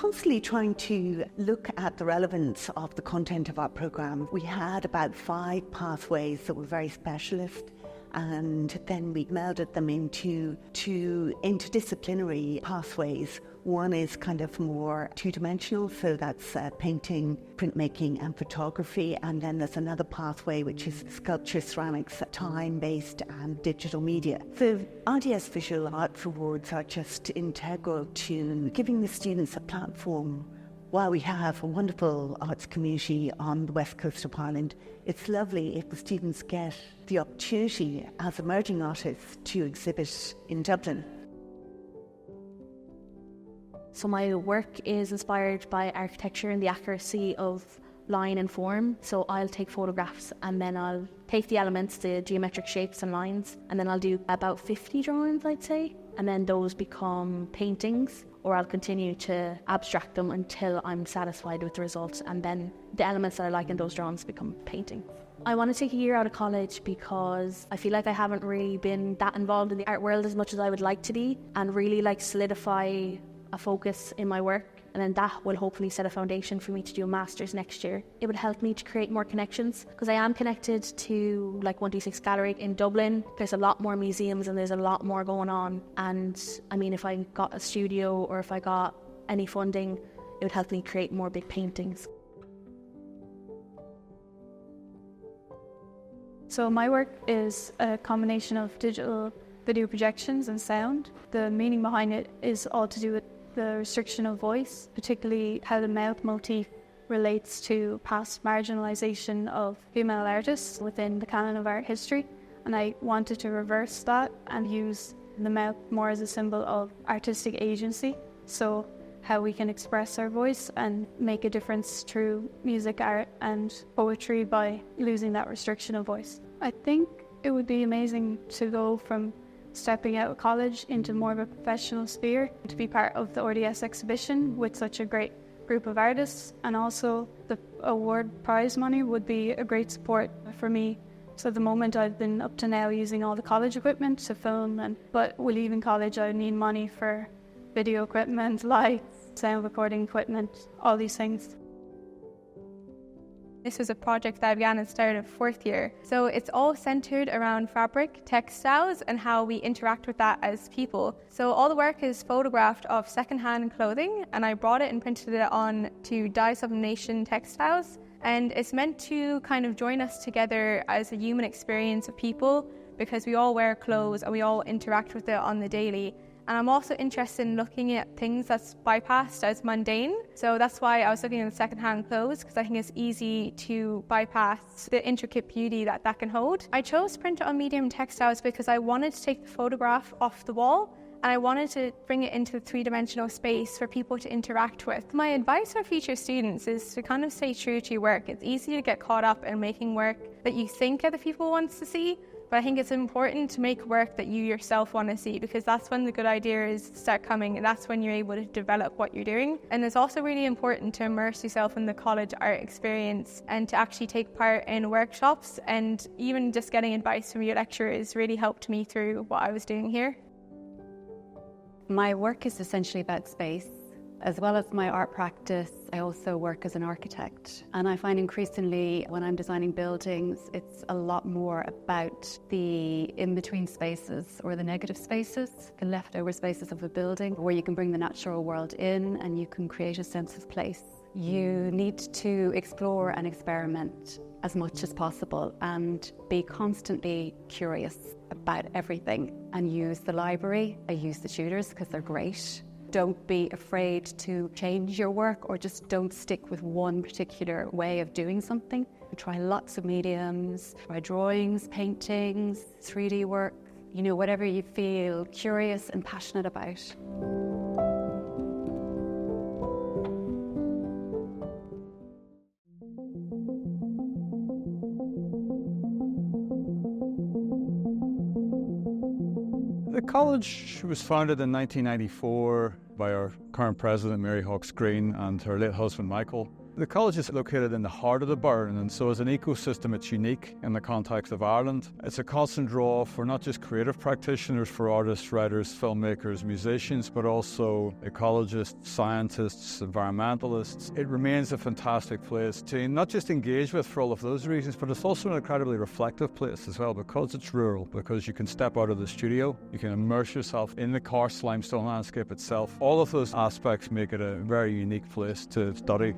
constantly trying to look at the relevance of the content of our programme. We had about 5 pathways that were very specialist, and then we melded them into 2 interdisciplinary pathways. One is kind of more two-dimensional, so that's painting, printmaking and photography, and then there's another pathway which is sculpture, ceramics, time-based and digital media. The RDS Visual Art Awards are just integral to giving the students a platform. While we have a wonderful arts community on the west coast of Ireland, it's lovely if the students get the opportunity as emerging artists to exhibit in Dublin. So my work is inspired by architecture and the accuracy of line and form. So I'll take photographs and then I'll take the elements, the geometric shapes and lines, and then I'll do about 50 drawings, I'd say. And then those become paintings, or I'll continue to abstract them until I'm satisfied with the results. And then the elements that I like in those drawings become paintings. I want to take a year out of college because I feel like I haven't really been that involved in the art world as much as I would like to be, and really like solidify a focus in my work, and then that will hopefully set a foundation for me to do a master's next year. It would help me to create more connections because I am connected to like 126 Gallery in Dublin. There's a lot more museums and there's a lot more going on, and I mean, if I got a studio or if I got any funding, it would help me create more big paintings. So my work is a combination of digital video projections and sound. The meaning behind it is all to do with the restriction of voice, particularly how the mouth motif relates to past marginalisation of female artists within the canon of art history. And I wanted to reverse that and use the mouth more as a symbol of artistic agency. So how we can express our voice and make a difference through music, art and poetry by losing that restriction of voice. I think it would be amazing to go from stepping out of college into more of a professional sphere, to be part of the RDS exhibition with such a great group of artists, and also the award prize money would be a great support for me. So at the moment I've been up to now using all the college equipment to film, but with leaving college I need money for video equipment, lights, sound recording equipment, all these things. This was a project that I began at the start of 4th year. So it's all centred around fabric, textiles, and how we interact with that as people. So all the work is photographed of second-hand clothing, and I brought it and printed it on to dye sublimation textiles. And it's meant to kind of join us together as a human experience of people, because we all wear clothes and we all interact with it on the daily. And I'm also interested in looking at things that's bypassed as mundane. So that's why I was looking at the second-hand clothes, because I think it's easy to bypass the intricate beauty that can hold. I chose to print it on medium textiles because I wanted to take the photograph off the wall and I wanted to bring it into the 3-dimensional space for people to interact with. My advice for future students is to kind of stay true to your work. It's easy to get caught up in making work that you think other people want to see, but I think it's important to make work that you yourself want to see, because that's when the good ideas start coming and that's when you're able to develop what you're doing. And it's also really important to immerse yourself in the college art experience and to actually take part in workshops, and even just getting advice from your lecturers really helped me through what I was doing here. My work is essentially about space. As well as my art practice, I also work as an architect. And I find increasingly when I'm designing buildings, it's a lot more about the in-between spaces or the negative spaces, the leftover spaces of a building, where you can bring the natural world in and you can create a sense of place. You need to explore and experiment as much as possible and be constantly curious about everything, and use the library. I use the tutors because they're great. Don't be afraid to change your work, or just don't stick with one particular way of doing something. Try lots of mediums, try drawings, paintings, 3D work, whatever you feel curious and passionate about. The college was founded in 1994 by our current president, Mary Hawkes Green, and her late husband, Michael. The college is located in the heart of the Burren, and so as an ecosystem it's unique in the context of Ireland. It's a constant draw for not just creative practitioners, for artists, writers, filmmakers, musicians, but also ecologists, scientists, environmentalists. It remains a fantastic place to not just engage with for all of those reasons, but it's also an incredibly reflective place as well, because it's rural, because you can step out of the studio, you can immerse yourself in the karst limestone landscape itself. All of those aspects make it a very unique place to study.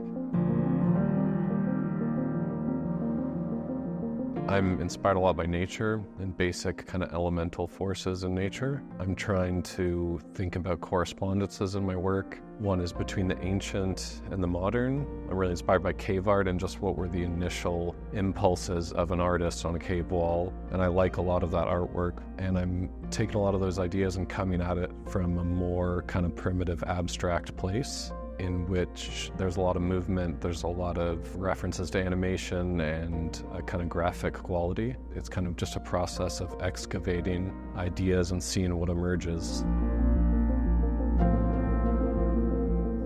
I'm inspired a lot by nature and basic kind of elemental forces in nature. I'm trying to think about correspondences in my work. One is between the ancient and the modern. I'm really inspired by cave art and just what were the initial impulses of an artist on a cave wall. And I like a lot of that artwork. And I'm taking a lot of those ideas and coming at it from a more kind of primitive, abstract place, in which there's a lot of movement, there's a lot of references to animation and a kind of graphic quality. It's kind of just a process of excavating ideas and seeing what emerges.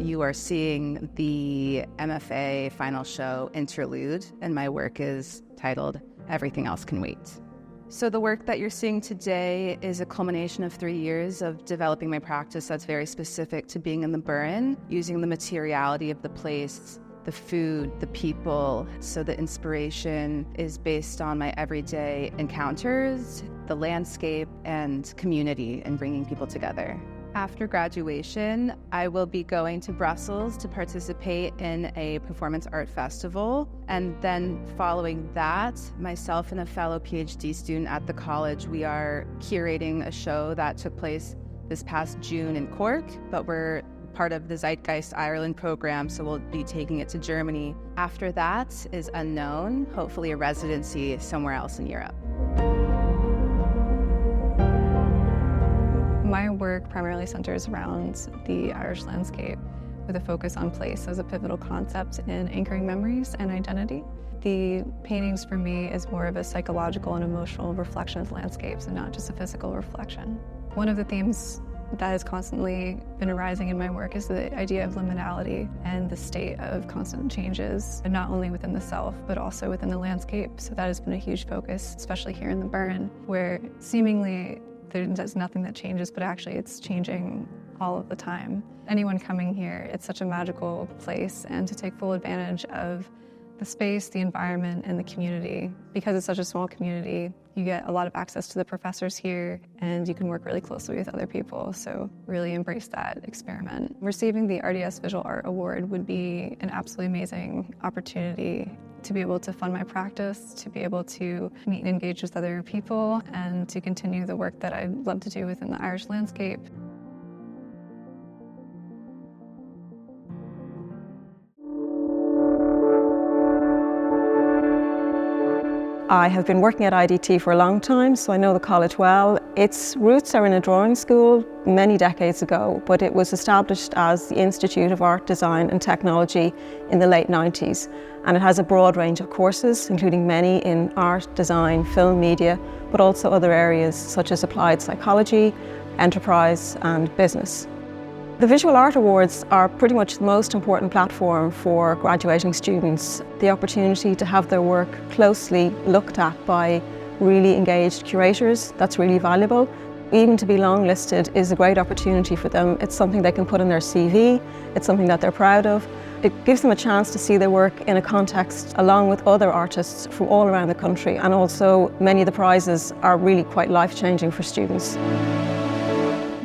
You are seeing the MFA final show interlude, and my work is titled Everything Else Can Wait. So the work that you're seeing today is a culmination of 3 years of developing my practice that's very specific to being in the Burren, using the materiality of the place, the food, the people. So the inspiration is based on my everyday encounters, the landscape, and community, and bringing people together. After graduation, I will be going to Brussels to participate in a performance art festival. And then following that, myself and a fellow PhD student at the college, we are curating a show that took place this past June in Cork, but we're part of the Zeitgeist Ireland program, so we'll be taking it to Germany. After that is unknown, hopefully a residency somewhere else in Europe. My work primarily centers around the Irish landscape, with a focus on place as a pivotal concept in anchoring memories and identity. The paintings for me is more of a psychological and emotional reflection of landscapes and not just a physical reflection. One of the themes that has constantly been arising in my work is the idea of liminality and the state of constant changes, and not only within the self, but also within the landscape. So that has been a huge focus, especially here in the Burren, where seemingly there's nothing that changes, but actually it's changing all of the time. Anyone coming here, it's such a magical place, and to take full advantage of the space, the environment, and the community. Because it's such a small community, you get a lot of access to the professors here, and you can work really closely with other people, so really embrace that experiment. Receiving the RDS Visual Art Award would be an absolutely amazing opportunity to be able to fund my practice, to be able to meet and engage with other people, and to continue the work that I love to do within the Irish landscape. I have been working at IDT for a long time, so I know the college well. Its roots are in a drawing school many decades ago, but it was established as the Institute of Art, Design and Technology in the late 90s. And it has a broad range of courses, including many in art, design, film, media, but also other areas such as applied psychology, enterprise and business. The Visual Art Awards are pretty much the most important platform for graduating students. The opportunity to have their work closely looked at by really engaged curators, that's really valuable. Even to be longlisted is a great opportunity for them. It's something they can put in their CV, it's something that they're proud of. It gives them a chance to see their work in a context along with other artists from all around the country, and also many of the prizes are really quite life-changing for students.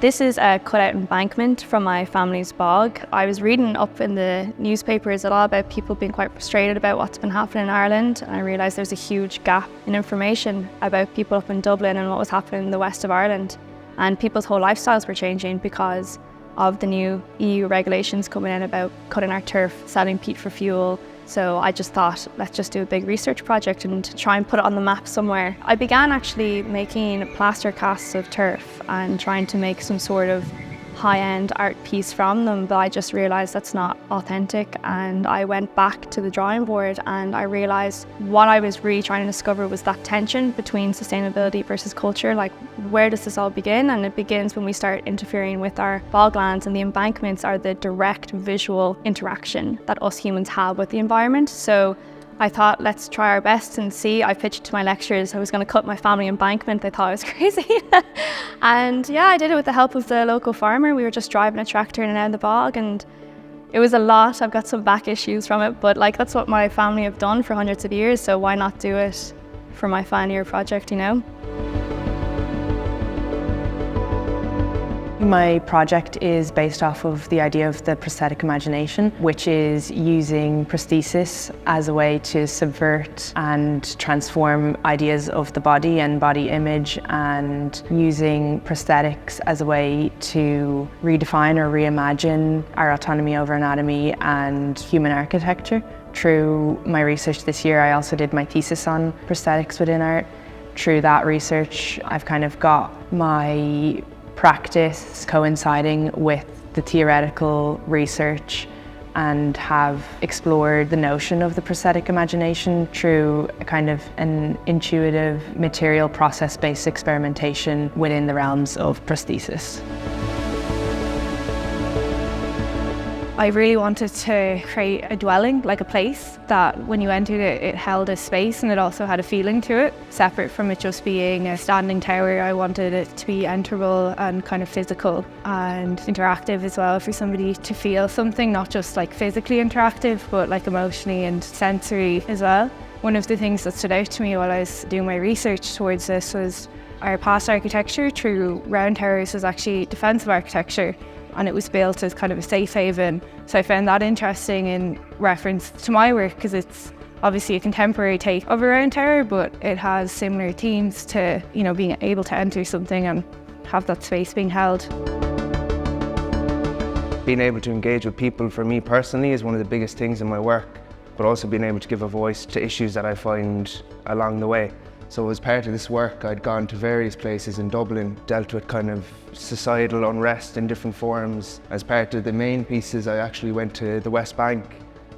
This is a cutout embankment from my family's bog. I was reading up in the newspapers a lot about people being quite frustrated about what's been happening in Ireland, and I realised there's a huge gap in information about people up in Dublin and what was happening in the west of Ireland. And people's whole lifestyles were changing because of the new EU regulations coming in about cutting our turf, selling peat for fuel. So I just thought, let's just do a big research project and try and put it on the map somewhere. I began actually making plaster casts of turf and trying to make some sort of high-end art piece from them, but I just realised that's not authentic, and I went back to the drawing board and I realised what I was really trying to discover was that tension between sustainability versus culture. Like, where does this all begin? And it begins when we start interfering with our boglands, and the embankments are the direct visual interaction that us humans have with the environment. So I thought, let's try our best and see. I pitched to my lecturers I was going to cut my family embankment. They thought I was crazy. And yeah, I did it with the help of the local farmer. We were just driving a tractor in and out of the bog, and it was a lot. I've got some back issues from it, but like, that's what my family have done for hundreds of years, so why not do it for my final year project, you know? My project is based off of the idea of the prosthetic imagination, which is using prosthesis as a way to subvert and transform ideas of the body and body image, and using prosthetics as a way to redefine or reimagine our autonomy over anatomy and human architecture. Through my research this year, I also did my thesis on prosthetics within art. Through that research, I've kind of got my practice coinciding with the theoretical research, and have explored the notion of the prosthetic imagination through a kind of an intuitive material process-based experimentation within the realms of prosthesis. I really wanted to create a dwelling, like a place that when you entered it, it held a space and it also had a feeling to it, separate from it just being a standing tower. I wanted it to be enterable and kind of physical and interactive as well, for somebody to feel something, not just like physically interactive, but like emotionally and sensory as well. One of the things that stood out to me while I was doing my research towards this was our past architecture through round towers was actually defensive architecture, and it was built as kind of a safe haven. So I found that interesting in reference to my work, because it's obviously a contemporary take of a round tower, but it has similar themes to, you know, being able to enter something and have that space being held. Being able to engage with people for me personally is one of the biggest things in my work, but also being able to give a voice to issues that I find along the way. So as part of this work, I'd gone to various places in Dublin, dealt with kind of societal unrest in different forms. As part of the main pieces, I actually went to the West Bank,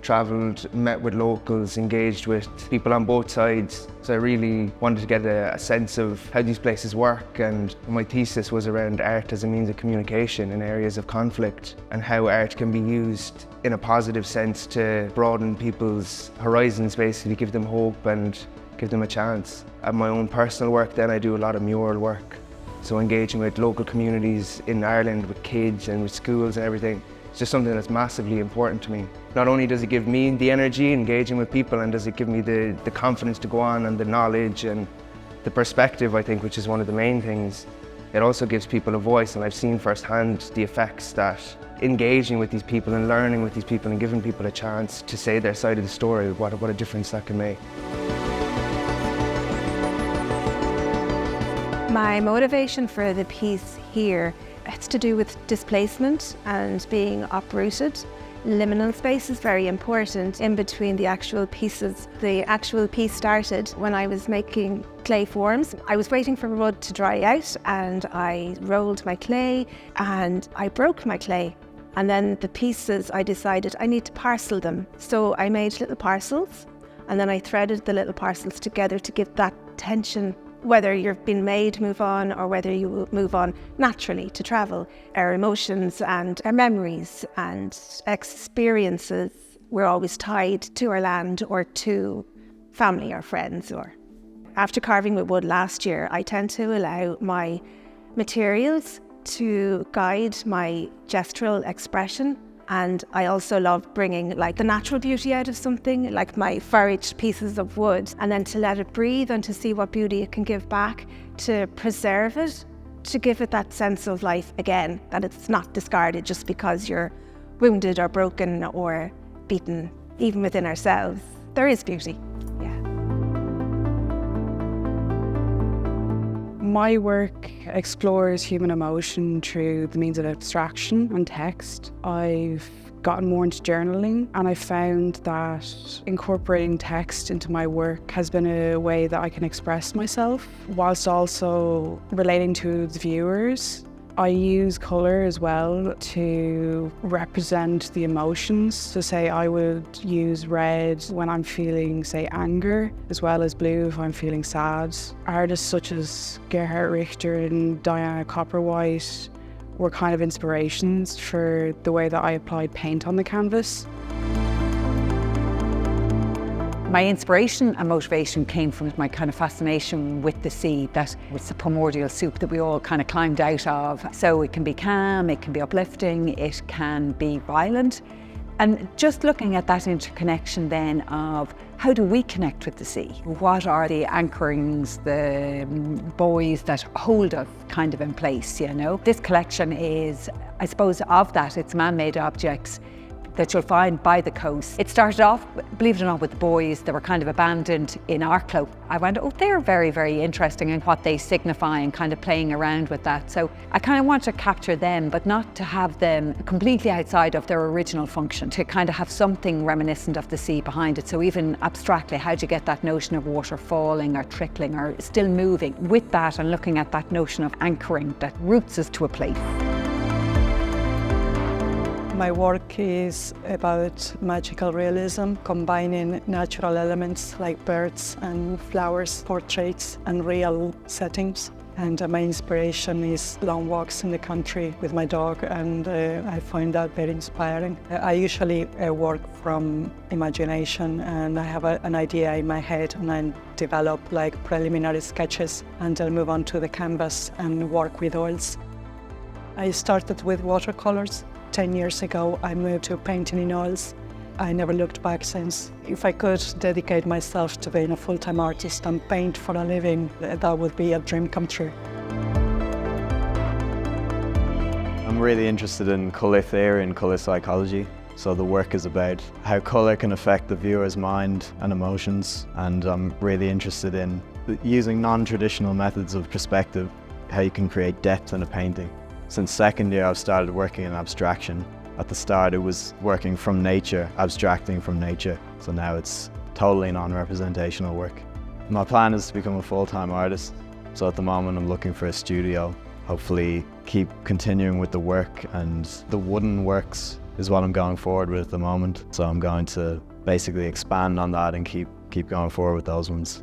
travelled, met with locals, engaged with people on both sides. So I really wanted to get a sense of how these places work, and my thesis was around art as a means of communication in areas of conflict, and how art can be used in a positive sense to broaden people's horizons, basically give them hope and give them a chance. At my own personal work then, I do a lot of mural work. So engaging with local communities in Ireland, with kids and with schools and everything, it's just something that's massively important to me. Not only does it give me the energy engaging with people, and does it give me the confidence to go on, and the knowledge and the perspective, I think, which is one of the main things, it also gives people a voice, and I've seen firsthand the effects that engaging with these people and learning with these people and giving people a chance to say their side of the story, what a difference that can make. My motivation for the piece here, it's to do with displacement and being uprooted. Liminal space is very important in between the actual pieces. The actual piece started when I was making clay forms. I was waiting for the mud to dry out, and I rolled my clay and I broke my clay. And then the pieces, I decided I need to parcel them. So I made little parcels, and then I threaded the little parcels together to give that tension, whether you've been made move on or whether you will move on naturally to travel. Our emotions and our memories and experiences, we're always tied to our land or to family or friends. Or after carving with wood last year, I tend to allow my materials to guide my gestural expression. And I also love bringing like the natural beauty out of something, like my foraged pieces of wood, and then to let it breathe and to see what beauty it can give back, to preserve it, to give it that sense of life again, that it's not discarded just because you're wounded or broken or beaten. Even within ourselves, there is beauty. My work explores human emotion through the means of abstraction and text. I've gotten more into journaling, and I found that incorporating text into my work has been a way that I can express myself whilst also relating to the viewers I use colour as well to represent the emotions. So say I would use red when I'm feeling, say, anger, as well as blue if I'm feeling sad. Artists such as Gerhard Richter and Diana Copperwhite were kind of inspirations for the way that I applied paint on the canvas. My inspiration and motivation came from my kind of fascination with the sea, that it's the primordial soup that we all kind of climbed out of. So it can be calm, it can be uplifting, it can be violent. And just looking at that interconnection then of how do we connect with the sea? What are the anchorings, the buoys that hold us kind of in place, you know? This collection is, I suppose, of that. It's man-made objects that you'll find by the coast. It started off, believe it or not, with the buoys that were kind of abandoned in Arklow. I went, oh, they're very, very interesting in what they signify and kind of playing around with that. So I kind of want to capture them, but not to have them completely outside of their original function, to kind of have something reminiscent of the sea behind it. So even abstractly, how do you get that notion of water falling or trickling or still moving? With that and looking at that notion of anchoring that roots us to a place. My work is about magical realism, combining natural elements like birds and flowers, portraits and real settings. And my inspiration is long walks in the country with my dog, and I find that very inspiring. I usually work from imagination, and I have an idea in my head and I develop like preliminary sketches, and I'll move on to the canvas and work with oils. I started with watercolors. 10 years ago, I moved to painting in oils. I never looked back since. If I could dedicate myself to being a full-time artist and paint for a living, that would be a dream come true. I'm really interested in colour theory and colour psychology. So the work is about how colour can affect the viewer's mind and emotions. And I'm really interested in using non-traditional methods of perspective, how you can create depth in a painting. Since second year, I've started working in abstraction. At the start, it was working from nature, abstracting from nature. So now it's totally non-representational work. My plan is to become a full-time artist. So at the moment, I'm looking for a studio. Hopefully keep continuing with the work, and the wooden works is what I'm going forward with at the moment. So I'm going to basically expand on that and keep going forward with those ones.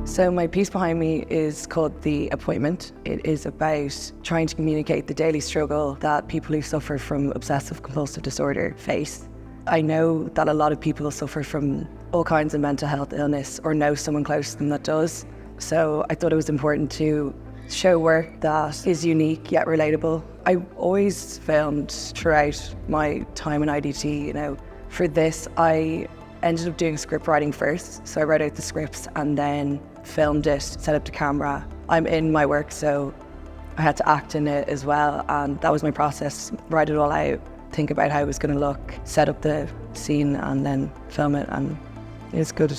So my piece behind me is called The Appointment. It is about trying to communicate the daily struggle that people who suffer from obsessive compulsive disorder face. I know that a lot of people suffer from all kinds of mental health illness or know someone close to them that does. So I thought it was important to show work that is unique yet relatable. I always filmed throughout my time in IDT, you know. For this, I ended up doing script writing first. So I wrote out the scripts and then filmed it, set up the camera. I'm in my work, so I had to act in it as well. And that was my process, write it all out, think about how it was going to look, set up the scene and then film it, and it's good.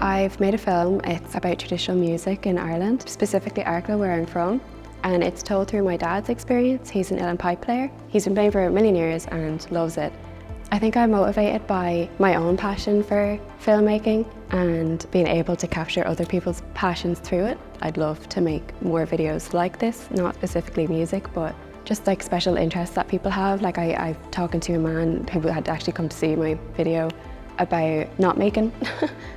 I've made a film. It's about traditional music in Ireland, specifically Arklow, where I'm from. And it's told through my dad's experience. He's an uilleann pipe player. He's been playing for a million years and loves it. I think I'm motivated by my own passion for filmmaking and being able to capture other people's passions through it. I'd love to make more videos like this, not specifically music, but just like special interests that people have. Like I'm talking to a man who had actually come to see my video about not making.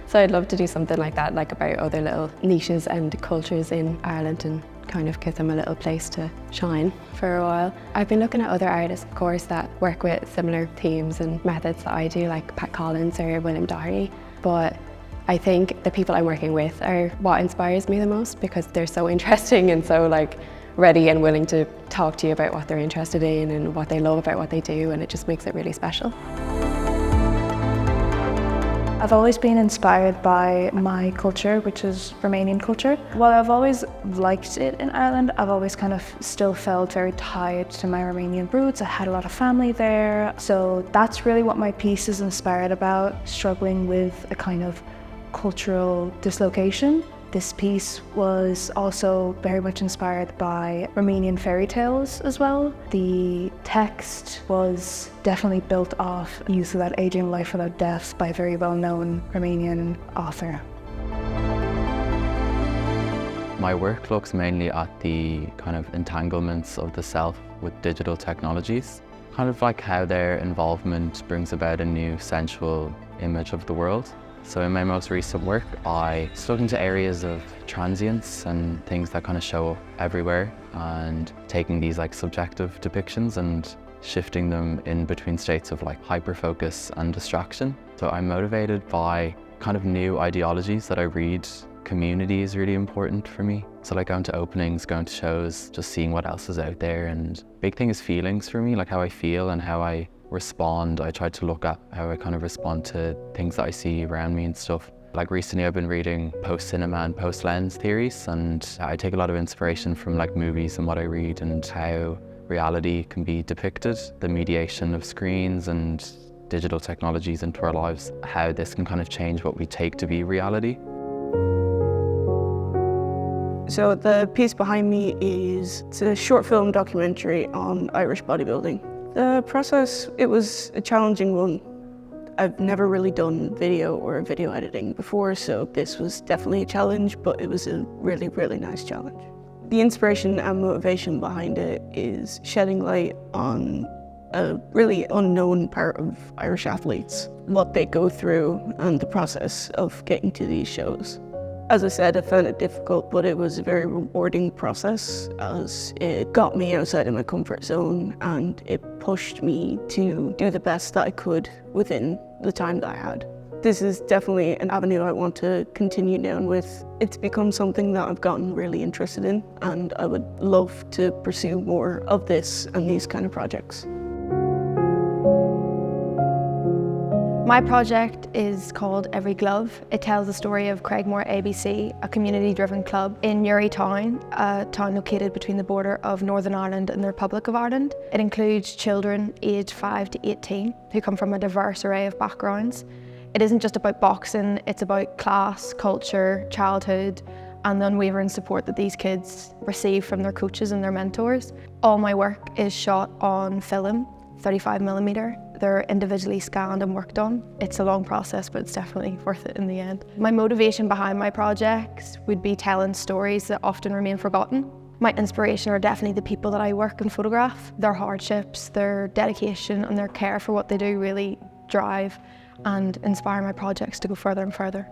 So I'd love to do something like that, like about other little niches and cultures in Ireland and kind of give them a little place to shine for a while. I've been looking at other artists, of course, that work with similar themes and methods that I do, like Pat Collins or William Doherty. But I think the people I'm working with are what inspires me the most, because they're so interesting and so like ready and willing to talk to you about what they're interested in and what they love about what they do, and it just makes it really special. I've always been inspired by my culture, which is Romanian culture. While I've always liked it in Ireland, I've always kind of still felt very tied to my Romanian roots. I had a lot of family there. So that's really what my piece is inspired about, struggling with a kind of cultural dislocation. This piece was also very much inspired by Romanian fairy tales as well. The text was definitely built off use of that aging life without death by a very well-known Romanian author. My work looks mainly at the kind of entanglements of the self with digital technologies, kind of like how their involvement brings about a new sensual image of the world. So in my most recent work, I was looking into areas of transience and things that kind of show up everywhere, and taking these like subjective depictions and shifting them in between states of like hyperfocus and distraction. So I'm motivated by kind of new ideologies that I read. Community is really important for me. So like going to openings, going to shows, just seeing what else is out there. And big thing is feelings for me, like how I feel and how I respond. I try to look at how I kind of respond to things that I see around me and stuff. Like recently I've been reading post-cinema and post-lens theories, and I take a lot of inspiration from like movies and what I read and how reality can be depicted, the mediation of screens and digital technologies into our lives, how this can kind of change what we take to be reality. So the piece behind me it's a short film documentary on Irish bodybuilding. The process, it was a challenging one. I've never really done video or video editing before, so this was definitely a challenge, but it was a really, really nice challenge. The inspiration and motivation behind it is shedding light on a really unknown part of Irish athletes, what they go through and the process of getting to these shows. As I said, I found it difficult, but it was a very rewarding process as it got me outside of my comfort zone and it pushed me to do the best that I could within the time that I had. This is definitely an avenue I want to continue down with. It's become something that I've gotten really interested in, and I would love to pursue more of this and these kind of projects. My project is called Every Glove. It tells the story of Craigmore ABC, a community-driven club in Newry Town, a town located between the border of Northern Ireland and the Republic of Ireland. It includes children aged 5 to 18 who come from a diverse array of backgrounds. It isn't just about boxing, it's about class, culture, childhood, and the unwavering support that these kids receive from their coaches and their mentors. All my work is shot on film, 35mm. They're individually scanned and worked on. It's a long process, but it's definitely worth it in the end. My motivation behind my projects would be telling stories that often remain forgotten. My inspiration are definitely the people that I work and photograph. Their hardships, their dedication, and their care for what they do really drive and inspire my projects to go further and further.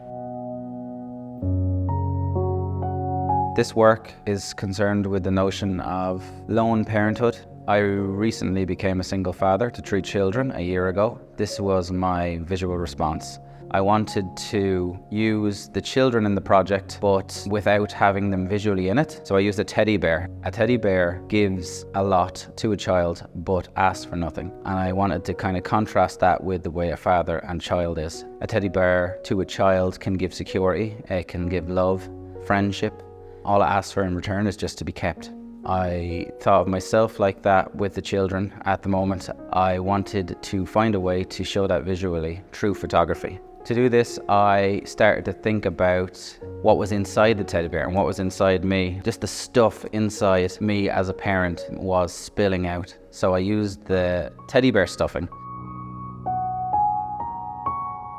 This work is concerned with the notion of lone parenthood. I recently became a single father to 3 children a year ago. This was my visual response. I wanted to use the children in the project, but without having them visually in it. So I used a teddy bear. A teddy bear gives a lot to a child, but asks for nothing. And I wanted to kind of contrast that with the way a father and child is. A teddy bear to a child can give security, it can give love, friendship. All it asks for in return is just to be kept. I thought of myself like that with the children at the moment. I wanted to find a way to show that visually through photography. To do this, I started to think about what was inside the teddy bear and what was inside me. Just the stuff inside me as a parent was spilling out. So I used the teddy bear stuffing.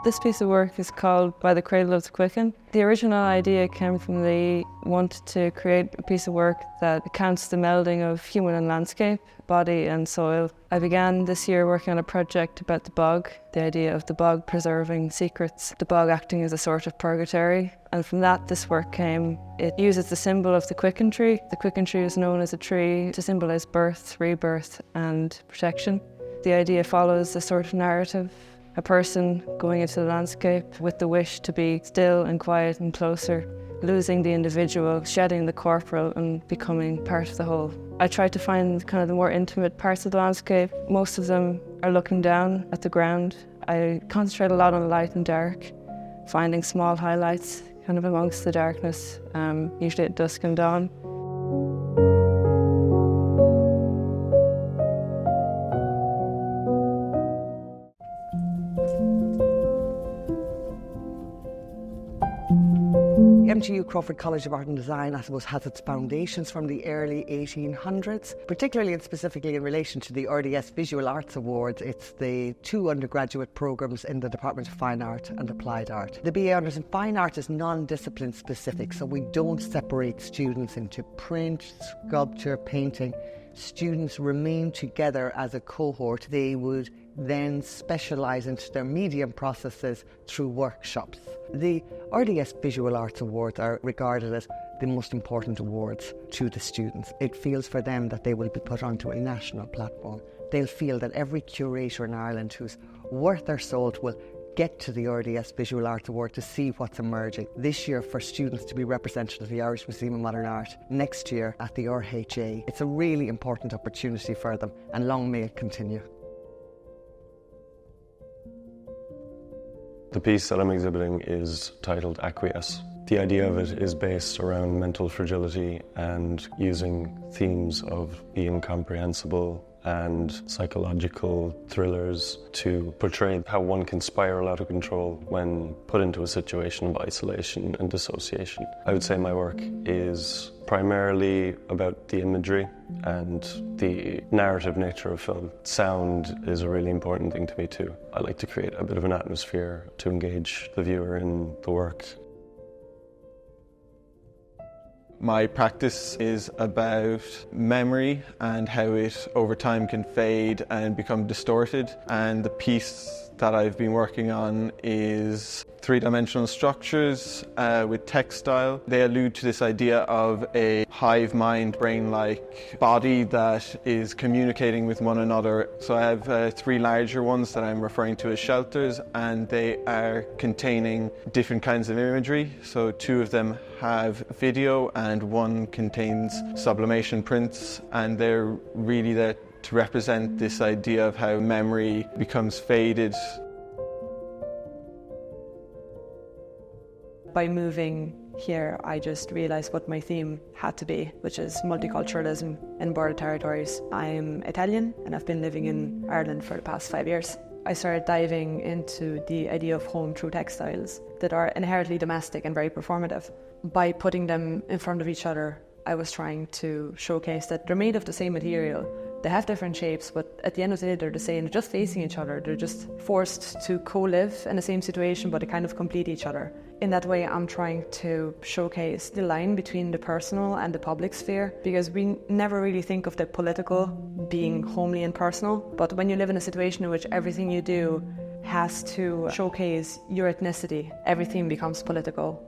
This piece of work is called By the Cradle of the Quicken. The original idea came from the want to create a piece of work that accounts the melding of human and landscape, body and soil. I began this year working on a project about the bog, the idea of the bog preserving secrets, the bog acting as a sort of purgatory. And from that this work came. It uses the symbol of the quicken tree. The quicken tree is known as a tree to symbolise birth, rebirth and protection. The idea follows a sort of narrative. A person going into the landscape with the wish to be still and quiet and closer, losing the individual, shedding the corporal and becoming part of the whole. I tried to find kind of the more intimate parts of the landscape. Most of them are looking down at the ground. I concentrate a lot on light and dark, finding small highlights kind of amongst the darkness, usually at dusk and dawn. MTU Crawford College of Art and Design, I suppose, has its foundations from the early 1800s, particularly and specifically in relation to the RDS Visual Arts Awards. It's the 2 undergraduate programmes in the Department of Fine Art and Applied Art. The BA Honours in Fine Art is non-discipline specific, so we don't separate students into print, sculpture, painting. Students remain together as a cohort. They would then specialise into their medium processes through workshops. The RDS Visual Arts Awards are regarded as the most important awards to the students. It feels for them that they will be put onto a national platform. They'll feel that every curator in Ireland who's worth their salt will get to the RDS Visual Arts Award to see what's emerging. This year for students to be represented at the Irish Museum of Modern Art, next year at the RHA. It's a really important opportunity for them, and long may it continue. The piece that I'm exhibiting is titled Acquiesce. The idea of it is based around mental fragility and using themes of the incomprehensible and psychological thrillers to portray how one can spiral out of control when put into a situation of isolation and dissociation. I would say my work is primarily about the imagery and the narrative nature of film. Sound is a really important thing to me too. I like to create a bit of an atmosphere to engage the viewer in the work. My practice is about memory and how it over time can fade and become distorted, and the piece that I've been working on is three-dimensional structures with textile. They allude to this idea of a hive mind, brain-like body that is communicating with one another. So I have 3 larger ones that I'm referring to as shelters, and they are containing different kinds of imagery. So 2 of them have video and 1 contains sublimation prints, and they're really there to represent this idea of how memory becomes faded. By moving here, I just realised what my theme had to be, which is multiculturalism in border territories. I'm Italian and I've been living in Ireland for the past 5 years. I started diving into the idea of home through textiles that are inherently domestic and very performative. By putting them in front of each other, I was trying to showcase that they're made of the same material. They have different shapes, but at the end of the day, they're the same. They're just facing each other. They're just forced to co-live in the same situation, but they kind of complete each other. In that way, I'm trying to showcase the line between the personal and the public sphere, because we never really think of the political being homely and personal. But when you live in a situation in which everything you do has to showcase your ethnicity, everything becomes political.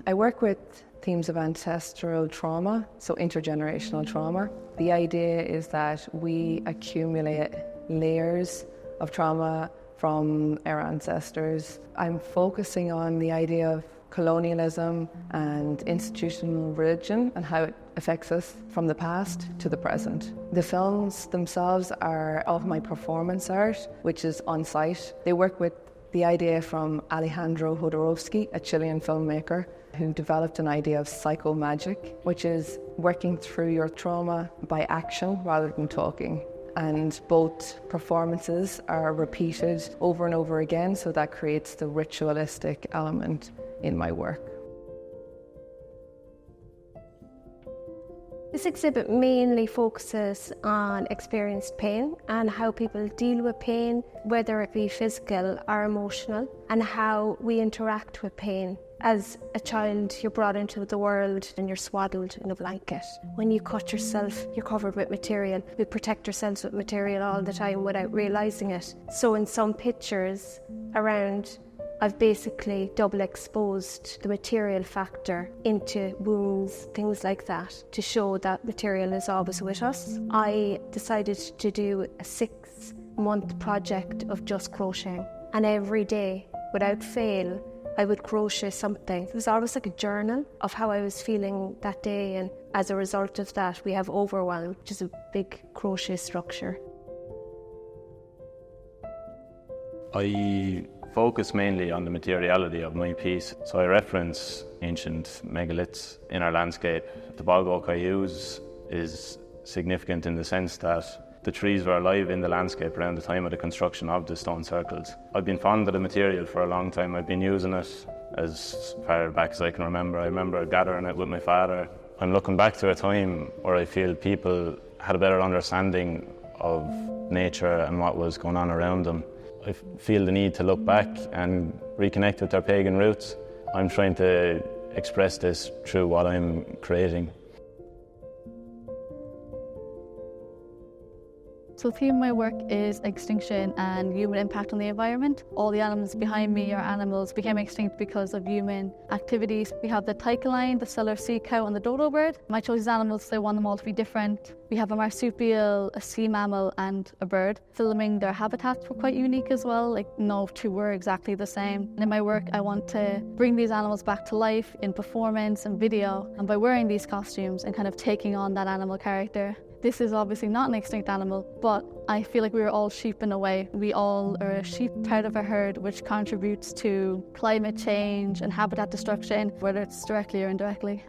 I work with themes of ancestral trauma, so intergenerational trauma. The idea is that we accumulate layers of trauma from our ancestors. I'm focusing on the idea of colonialism and institutional religion and how it affects us from the past to the present. The films themselves are of my performance art, which is on site. They work with the idea from Alejandro Jodorowsky, a Chilean filmmaker, who developed an idea of psychomagic, which is working through your trauma by action rather than talking. And both performances are repeated over and over again, so that creates the ritualistic element in my work. This exhibit mainly focuses on experienced pain and how people deal with pain, whether it be physical or emotional, and how we interact with pain. As a child, you're brought into the world and you're swaddled in a blanket. When you cut yourself, you're covered with material. We protect ourselves with material all the time without realising it. So in some pictures around, I've basically double exposed the material factor into wounds, things like that, to show that material is always with us. I decided to do a 6-month project of just crocheting. And every day, without fail, I would crochet something. It was always like a journal of how I was feeling that day, and as a result of that we have overwhelm, which is a big crochet structure. I focus mainly on the materiality of my piece, so I reference ancient megaliths in our landscape. The bog oak I use is significant in the sense that the trees were alive in the landscape around the time of the construction of the stone circles. I've been fond of the material for a long time. I've been using it as far back as I can remember. I remember gathering it with my father. I'm looking back to a time where I feel people had a better understanding of nature and what was going on around them. I feel the need to look back and reconnect with their pagan roots. I'm trying to express this through what I'm creating. So the theme of my work is extinction and human impact on the environment. All the animals behind me are animals became extinct because of human activities. We have the tycaline, the Steller sea cow and the dodo bird. I chose these animals because I want them all to be different. We have a marsupial, a sea mammal and a bird. Filming their habitats were quite unique as well, like no two were exactly the same. And in my work I want to bring these animals back to life in performance and video, and by wearing these costumes and kind of taking on that animal character. This is obviously not an extinct animal, but I feel like we are all sheep in a way. We all are a sheep part of a herd which contributes to climate change and habitat destruction, whether it's directly or indirectly.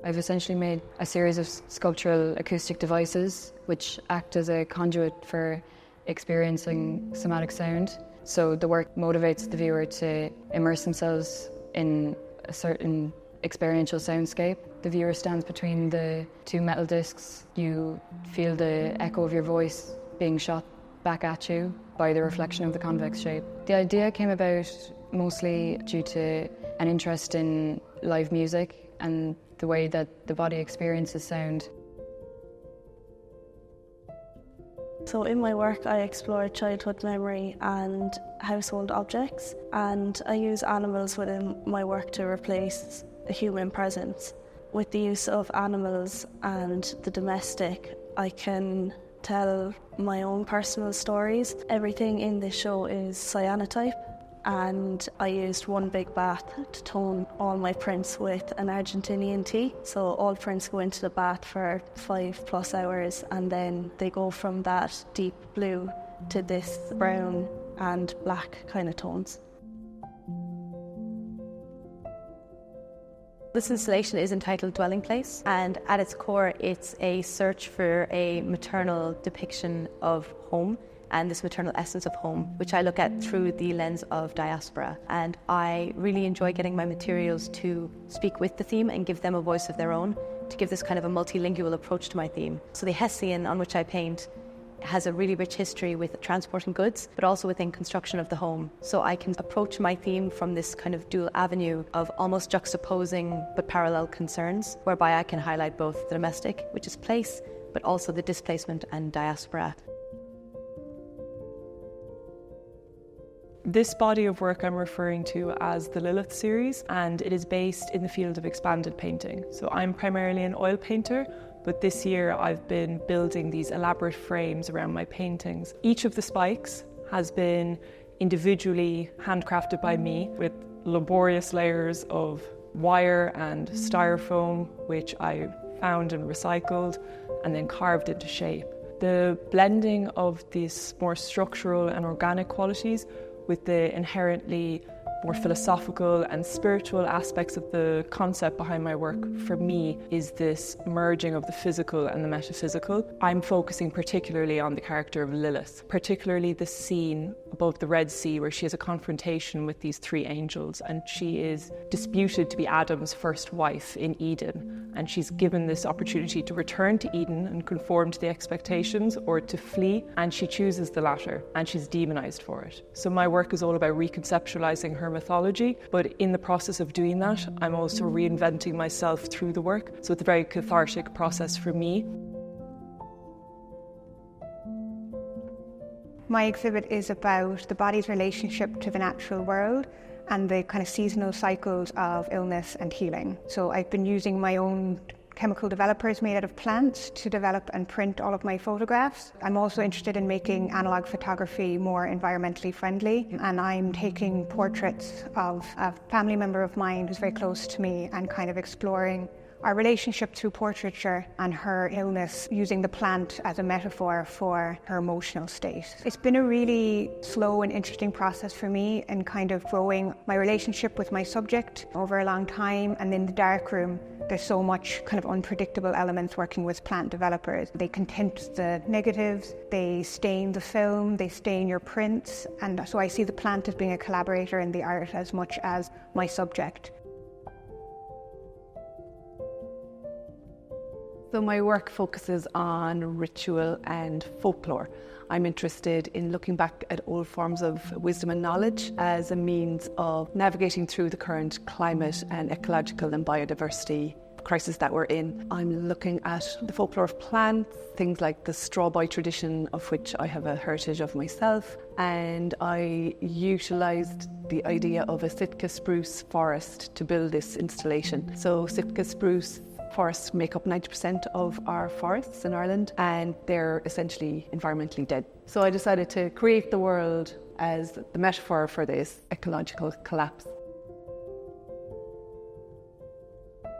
I've essentially made a series of sculptural acoustic devices which act as a conduit for experiencing somatic sound. So the work motivates the viewer to immerse themselves in a certain experiential soundscape. The viewer stands between the two metal discs. You feel the echo of your voice being shot back at you by the reflection of the convex shape. The idea came about mostly due to an interest in live music and the way that the body experiences sound. So in my work I explore childhood memory and household objects, and I use animals within my work to replace a human presence. With the use of animals and the domestic, I can tell my own personal stories. Everything in this show is cyanotype, and I used one big bath to tone all my prints with an Argentinian tea. So all prints go into the bath for 5+ hours, and then they go from that deep blue to this brown and black kind of tones. This installation is entitled Dwelling Place, and at its core it's a search for a maternal depiction of home and this maternal essence of home, which I look at through the lens of diaspora. And I really enjoy getting my materials to speak with the theme and give them a voice of their own, to give this kind of a multilingual approach to my theme. So the Hessian on which I paint has a really rich history with transporting goods, but also within construction of the home. So I can approach my theme from this kind of dual avenue of almost juxtaposing but parallel concerns, whereby I can highlight both the domestic, which is place, but also the displacement and diaspora. This body of work I'm referring to as the Lilith series, and it is based in the field of expanded painting. So I'm primarily an oil painter, but this year I've been building these elaborate frames around my paintings. Each of the spikes has been individually handcrafted by me with laborious layers of wire and styrofoam, which I found and recycled and then carved into shape. The blending of these more structural and organic qualities with the inherently more philosophical and spiritual aspects of the concept behind my work, for me, is this merging of the physical and the metaphysical. I'm focusing particularly on the character of Lilith, particularly the scene above the Red Sea where she has a confrontation with these 3 angels, and she is disputed to be Adam's first wife in Eden, and she's given this opportunity to return to Eden and conform to the expectations, or to flee, and she chooses the latter, and she's demonized for it. So my work is all about reconceptualizing her mythology, but in the process of doing that, I'm also reinventing myself through the work. So it's a very cathartic process for me. My exhibit is about the body's relationship to the natural world and the kind of seasonal cycles of illness and healing. So I've been using my own chemical developers made out of plants to develop and print all of my photographs. I'm also interested in making analog photography more environmentally friendly, and I'm taking portraits of a family member of mine who's very close to me and kind of exploring our relationship through portraiture and her illness, using the plant as a metaphor for her emotional state. It's been a really slow and interesting process for me in kind of growing my relationship with my subject over a long time. And in the darkroom, there's so much kind of unpredictable elements working with plant developers. They can tint the negatives, they stain the film, they stain your prints. And so I see the plant as being a collaborator in the art as much as my subject. So my work focuses on ritual and folklore. I'm interested in looking back at old forms of wisdom and knowledge as a means of navigating through the current climate and ecological and biodiversity crisis that we're in. I'm looking at the folklore of plants, things like the straw boy tradition, of which I have a heritage of myself, and I utilised the idea of a Sitka spruce forest to build this installation. So Sitka spruce forests make up 90% of our forests in Ireland, and they're essentially environmentally dead. So I decided to create the world as the metaphor for this ecological collapse.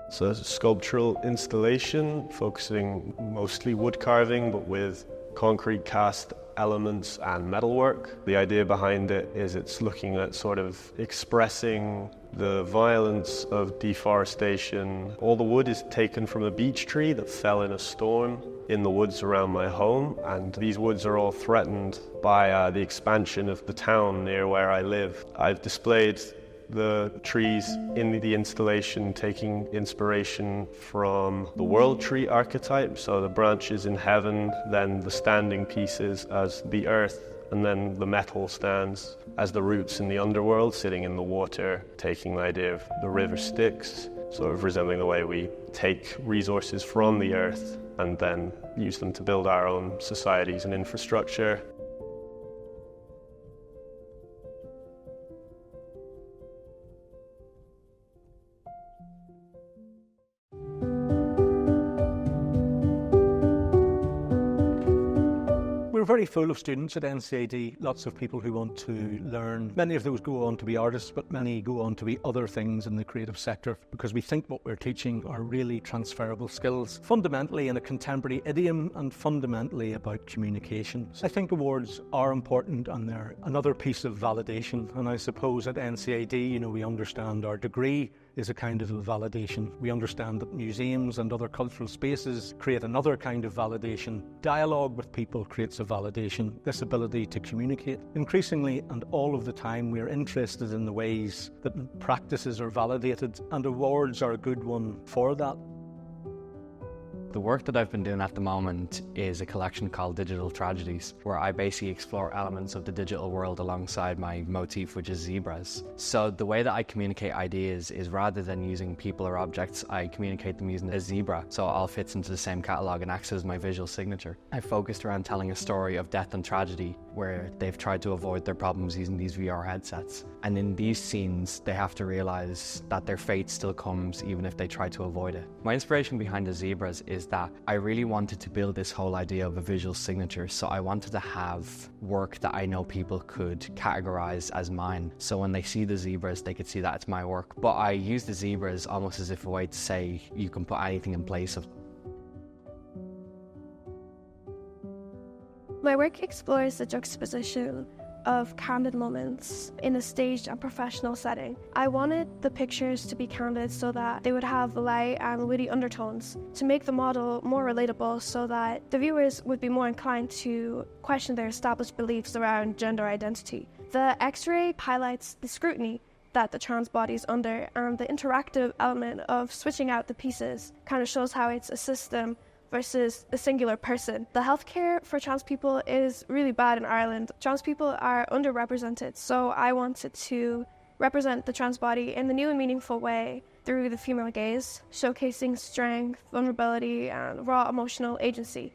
So it's a sculptural installation focusing mostly wood carving, but with concrete cast elements and metalwork. The idea behind it is it's looking at sort of expressing the violence of deforestation. All the wood is taken from a beech tree that fell in a storm in the woods around my home, and these woods are all threatened by the expansion of the town near where I live. I've displayed the trees in the installation taking inspiration from the world tree archetype, so the branches in heaven, then the standing pieces as the earth, and then the metal stands as the roots in the underworld sitting in the water, taking the idea of the river Styx, sort of resembling the way we take resources from the earth and then use them to build our own societies and infrastructure. We're very full of students at NCAD, lots of people who want to learn. Many of those go on to be artists, but many go on to be other things in the creative sector, because we think what we're teaching are really transferable skills, fundamentally in a contemporary idiom and fundamentally about communication. I think awards are important, and they're another piece of validation. And I suppose at NCAD, we understand our degree is a kind of a validation. We understand that museums and other cultural spaces create another kind of validation. Dialogue with people creates a validation, this ability to communicate. Increasingly and all of the time, we're interested in the ways that practices are validated, and awards are a good one for that. The work that I've been doing at the moment is a collection called Digital Tragedies, where I basically explore elements of the digital world alongside my motif, which is zebras. So the way that I communicate ideas is, rather than using people or objects, I communicate them using a zebra. So it all fits into the same catalogue and acts as my visual signature. I focused around telling a story of death and tragedy, where they've tried to avoid their problems using these VR headsets. And in these scenes, they have to realise that their fate still comes even if they try to avoid it. My inspiration behind the zebras is that I really wanted to build this whole idea of a visual signature, so I wanted to have work that I know people could categorise as mine. So when they see the zebras, they could see that it's my work. But I use the zebras almost as if a way to say you can put anything in place of them. My work explores the juxtaposition of candid moments in a staged and professional setting. I wanted the pictures to be candid so that they would have light and witty undertones, to make the model more relatable so that the viewers would be more inclined to question their established beliefs around gender identity. The X-ray highlights the scrutiny that the trans body is under, and the interactive element of switching out the pieces kind of shows how it's a system versus a singular person. The healthcare for trans people is really bad in Ireland. Trans people are underrepresented, so I wanted to represent the trans body in a new and meaningful way through the female gaze, showcasing strength, vulnerability, and raw emotional agency.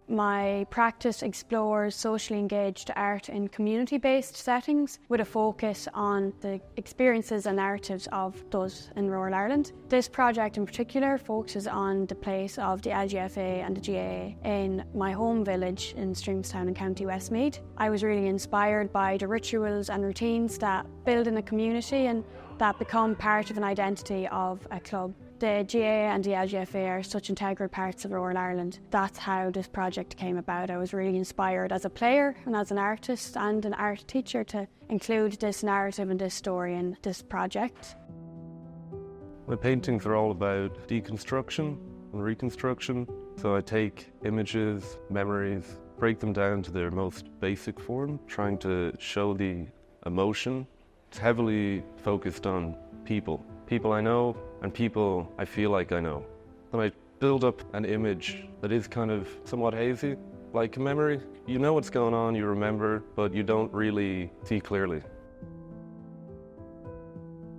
My practice explores socially engaged art in community-based settings with a focus on the experiences and narratives of those in rural Ireland. This project in particular focuses on the place of the LGFA and the GAA in my home village in Streamstown in County Westmeath. I was really inspired by the rituals and routines that build in a community and that become part of an identity of a club. The GAA and the LGFA are such integral parts of rural Ireland. That's how this project came about. I was really inspired as a player and as an artist and an art teacher to include this narrative and this story in this project. My paintings are all about deconstruction and reconstruction. So I take images, memories, break them down to their most basic form, trying to show the emotion. It's heavily focused on people. People I know and people I feel like I know. And I build up an image that is kind of somewhat hazy, like a memory. You know what's going on, you remember, but you don't really see clearly.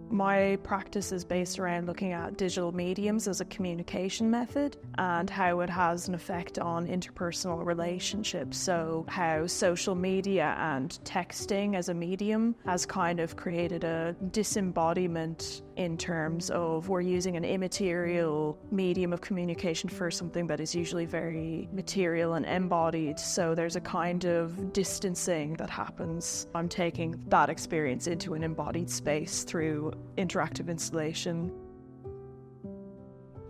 My practice is based around looking at digital mediums as a communication method and how it has an effect on interpersonal relationships. So how social media and texting as a medium has kind of created a disembodiment in terms of we're using an immaterial medium of communication for something that is usually very material and embodied. So there's a kind of distancing that happens. I'm taking that experience into an embodied space through interactive installation.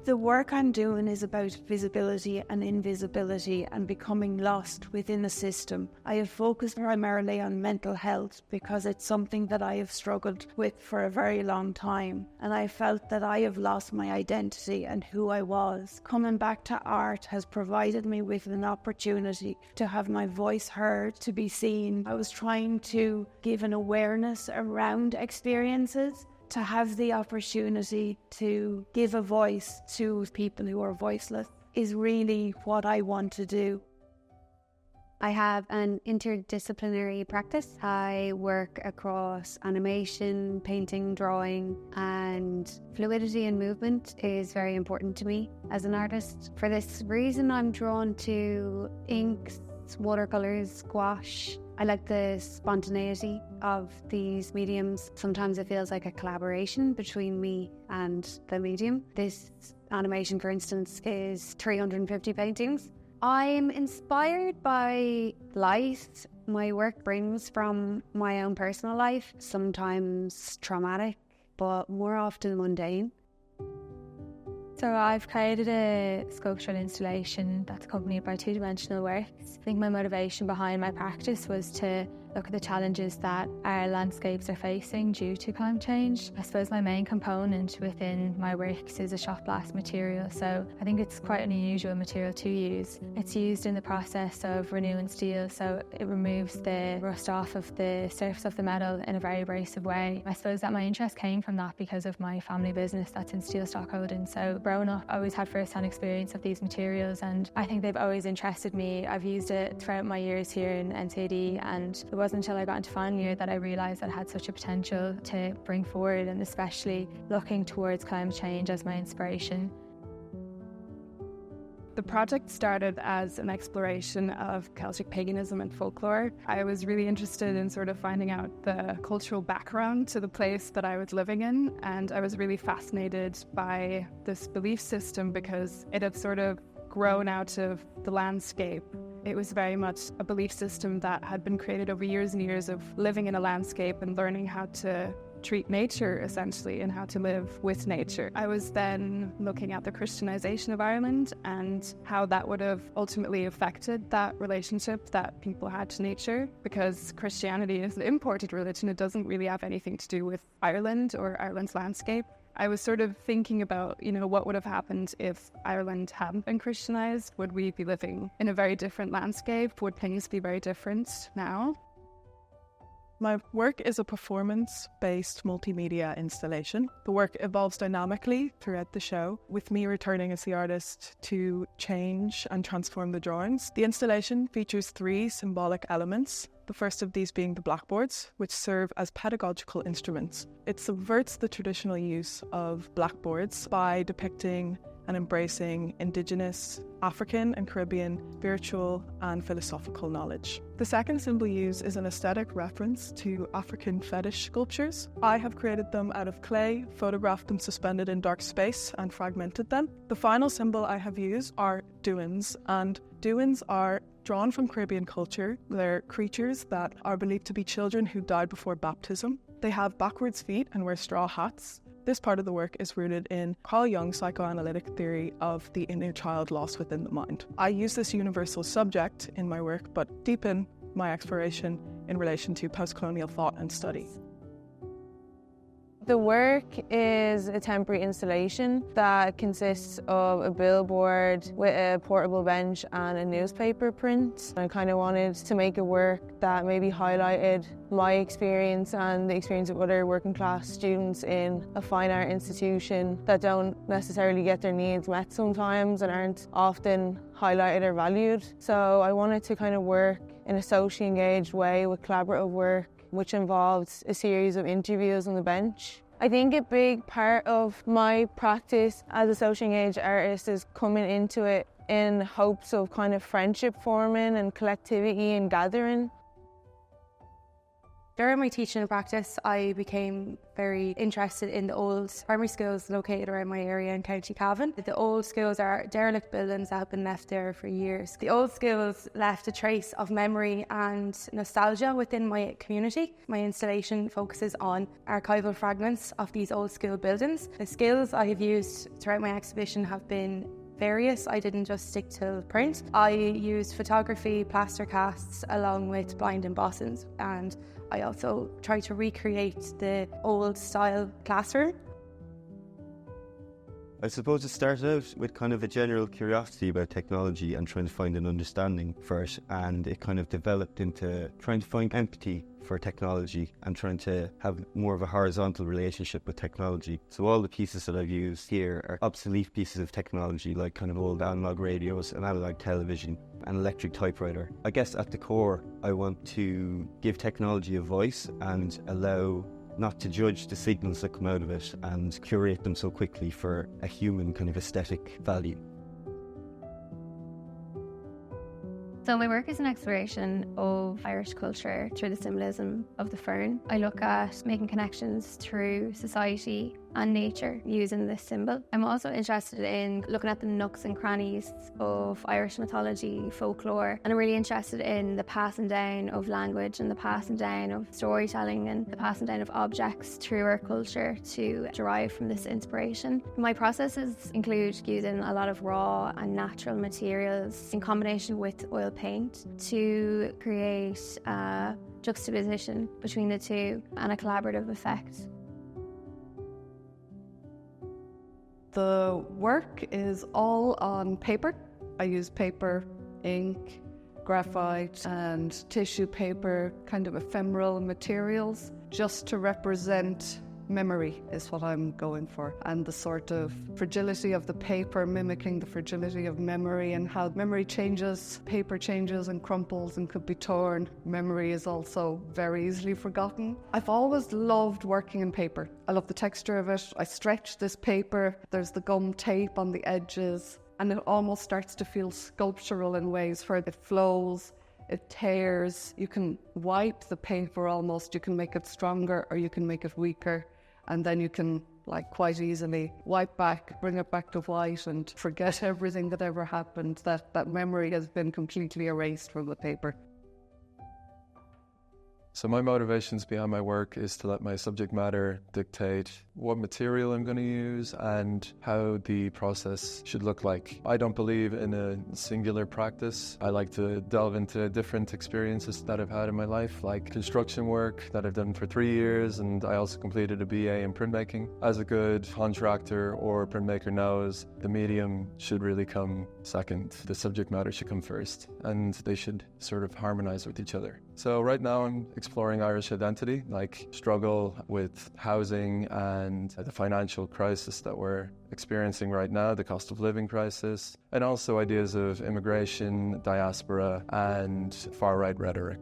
The work I'm doing is about visibility and invisibility and becoming lost within the system. I have focused primarily on mental health because it's something that I have struggled with for a very long time, and I felt that I have lost my identity and who I was. Coming back to art has provided me with an opportunity to have my voice heard, to be seen. I was trying to give an awareness around experiences, to have the opportunity to give a voice to people who are voiceless is really what I want to do. I have an interdisciplinary practice. I work across animation, painting, drawing, and fluidity and movement is very important to me as an artist. For this reason, I'm drawn to inks, watercolours, gouache. I like the spontaneity of these mediums. Sometimes it feels like a collaboration between me and the medium. This animation, for instance, is 350 paintings. I'm inspired by light my work brings from my own personal life, sometimes traumatic, but more often mundane. So I've created a sculptural installation that's accompanied by two-dimensional works. I think my motivation behind my practice was to look at the challenges that our landscapes are facing due to climate change. I suppose my main component within my works is a shot blast material, so I think it's quite an unusual material to use. It's used in the process of renewing steel, so it removes the rust off of the surface of the metal in a very abrasive way. I suppose that my interest came from that because of my family business that's in steel stockholding. So growing up, I always had first-hand experience of these materials, and I think they've always interested me. I've used it throughout my years here in NCAD, and it wasn't until I got into final year that I realised that it had such a potential to bring forward, and especially looking towards climate change as my inspiration. The project started as an exploration of Celtic paganism and folklore. I was really interested in sort of finding out the cultural background to the place that I was living in, and I was really fascinated by this belief system because it had sort of grown out of the landscape. It was very much a belief system that had been created over years and years of living in a landscape and learning how to treat nature, essentially, and how to live with nature. I was then looking at the Christianization of Ireland and how that would have ultimately affected that relationship that people had to nature, because Christianity is an imported religion. It doesn't really have anything to do with Ireland or Ireland's landscape. I was sort of thinking about, what would have happened if Ireland hadn't been Christianized? Would we be living in a very different landscape? Would things be very different now? My work is a performance-based multimedia installation. The work evolves dynamically throughout the show, with me returning as the artist to change and transform the drawings. The installation features 3 symbolic elements, the first of these being the blackboards, which serve as pedagogical instruments. It subverts the traditional use of blackboards by depicting and embracing Indigenous, African and Caribbean spiritual and philosophical knowledge. The second symbol used is an aesthetic reference to African fetish sculptures. I have created them out of clay, photographed them suspended in dark space and fragmented them. The final symbol I have used are Uillins, and Uillins are drawn from Caribbean culture. They're creatures that are believed to be children who died before baptism. They have backwards feet and wear straw hats. This part of the work is rooted in Carl Jung's psychoanalytic theory of the inner child lost within the mind. I use this universal subject in my work, but deepen my exploration in relation to post-colonial thought and study. The work is a temporary installation that consists of a billboard with a portable bench and a newspaper print. I kind of wanted to make a work that maybe highlighted my experience and the experience of other working class students in a fine art institution that don't necessarily get their needs met sometimes and aren't often highlighted or valued. So I wanted to kind of work in a socially engaged way with collaborative work, which involved a series of interviews on the bench. I think a big part of my practice as a socially engaged artist is coming into it in hopes of kind of friendship forming and collectivity and gathering. During my teaching and practice, I became very interested in the old primary schools located around my area in County Cavan. The old schools are derelict buildings that have been left there for years. The old schools left a trace of memory and nostalgia within my community. My installation focuses on archival fragments of these old school buildings. The skills I have used throughout my exhibition have been various. I didn't just stick to print. I used photography, plaster casts, along with blind embossings, and I also tried to recreate the old style classroom. I suppose it started out with kind of a general curiosity about technology and trying to find an understanding for it, and it kind of developed into trying to find empathy for technology and trying to have more of a horizontal relationship with technology. So all the pieces that I've used here are obsolete pieces of technology, like kind of old analog radios, an analog television, an electric typewriter. I guess at the core, I want to give technology a voice and allow not to judge the signals that come out of it and curate them so quickly for a human kind of aesthetic value. So my work is an exploration of Irish culture through the symbolism of the fern. I look at making connections through society and nature using this symbol. I'm also interested in looking at the nooks and crannies of Irish mythology, folklore, and I'm really interested in the passing down of language and the passing down of storytelling and the passing down of objects through our culture to derive from this inspiration. My processes include using a lot of raw and natural materials in combination with oil paint to create a juxtaposition between the two and a collaborative effect. The work is all on paper. I use paper, ink, graphite and tissue paper, kind of ephemeral materials, just to represent memory is what I'm going for, and the sort of fragility of the paper mimicking the fragility of memory and how memory changes, paper changes and crumples and could be torn. Memory is also very easily forgotten. I've always loved working in paper. I love the texture of it. I stretch this paper, there's the gum tape on the edges, and it almost starts to feel sculptural in ways where it flows, it tears. You can wipe the paper almost, you can make it stronger or you can make it weaker, and then you can quite easily wipe back, bring it back to white and forget everything that ever happened. That memory has been completely erased from the paper. So my motivations behind my work is to let my subject matter dictate what material I'm going to use and how the process should look like. I don't believe in a singular practice. I like to delve into different experiences that I've had in my life, like construction work that I've done for 3 years, and I also completed a BA in printmaking. As a good contractor or printmaker knows, the medium should really come second. The subject matter should come first, and they should sort of harmonize with each other. So right now I'm exploring Irish identity, like struggle with housing and the financial crisis that we're experiencing right now, the cost of living crisis, and also ideas of immigration, diaspora, and far-right rhetoric.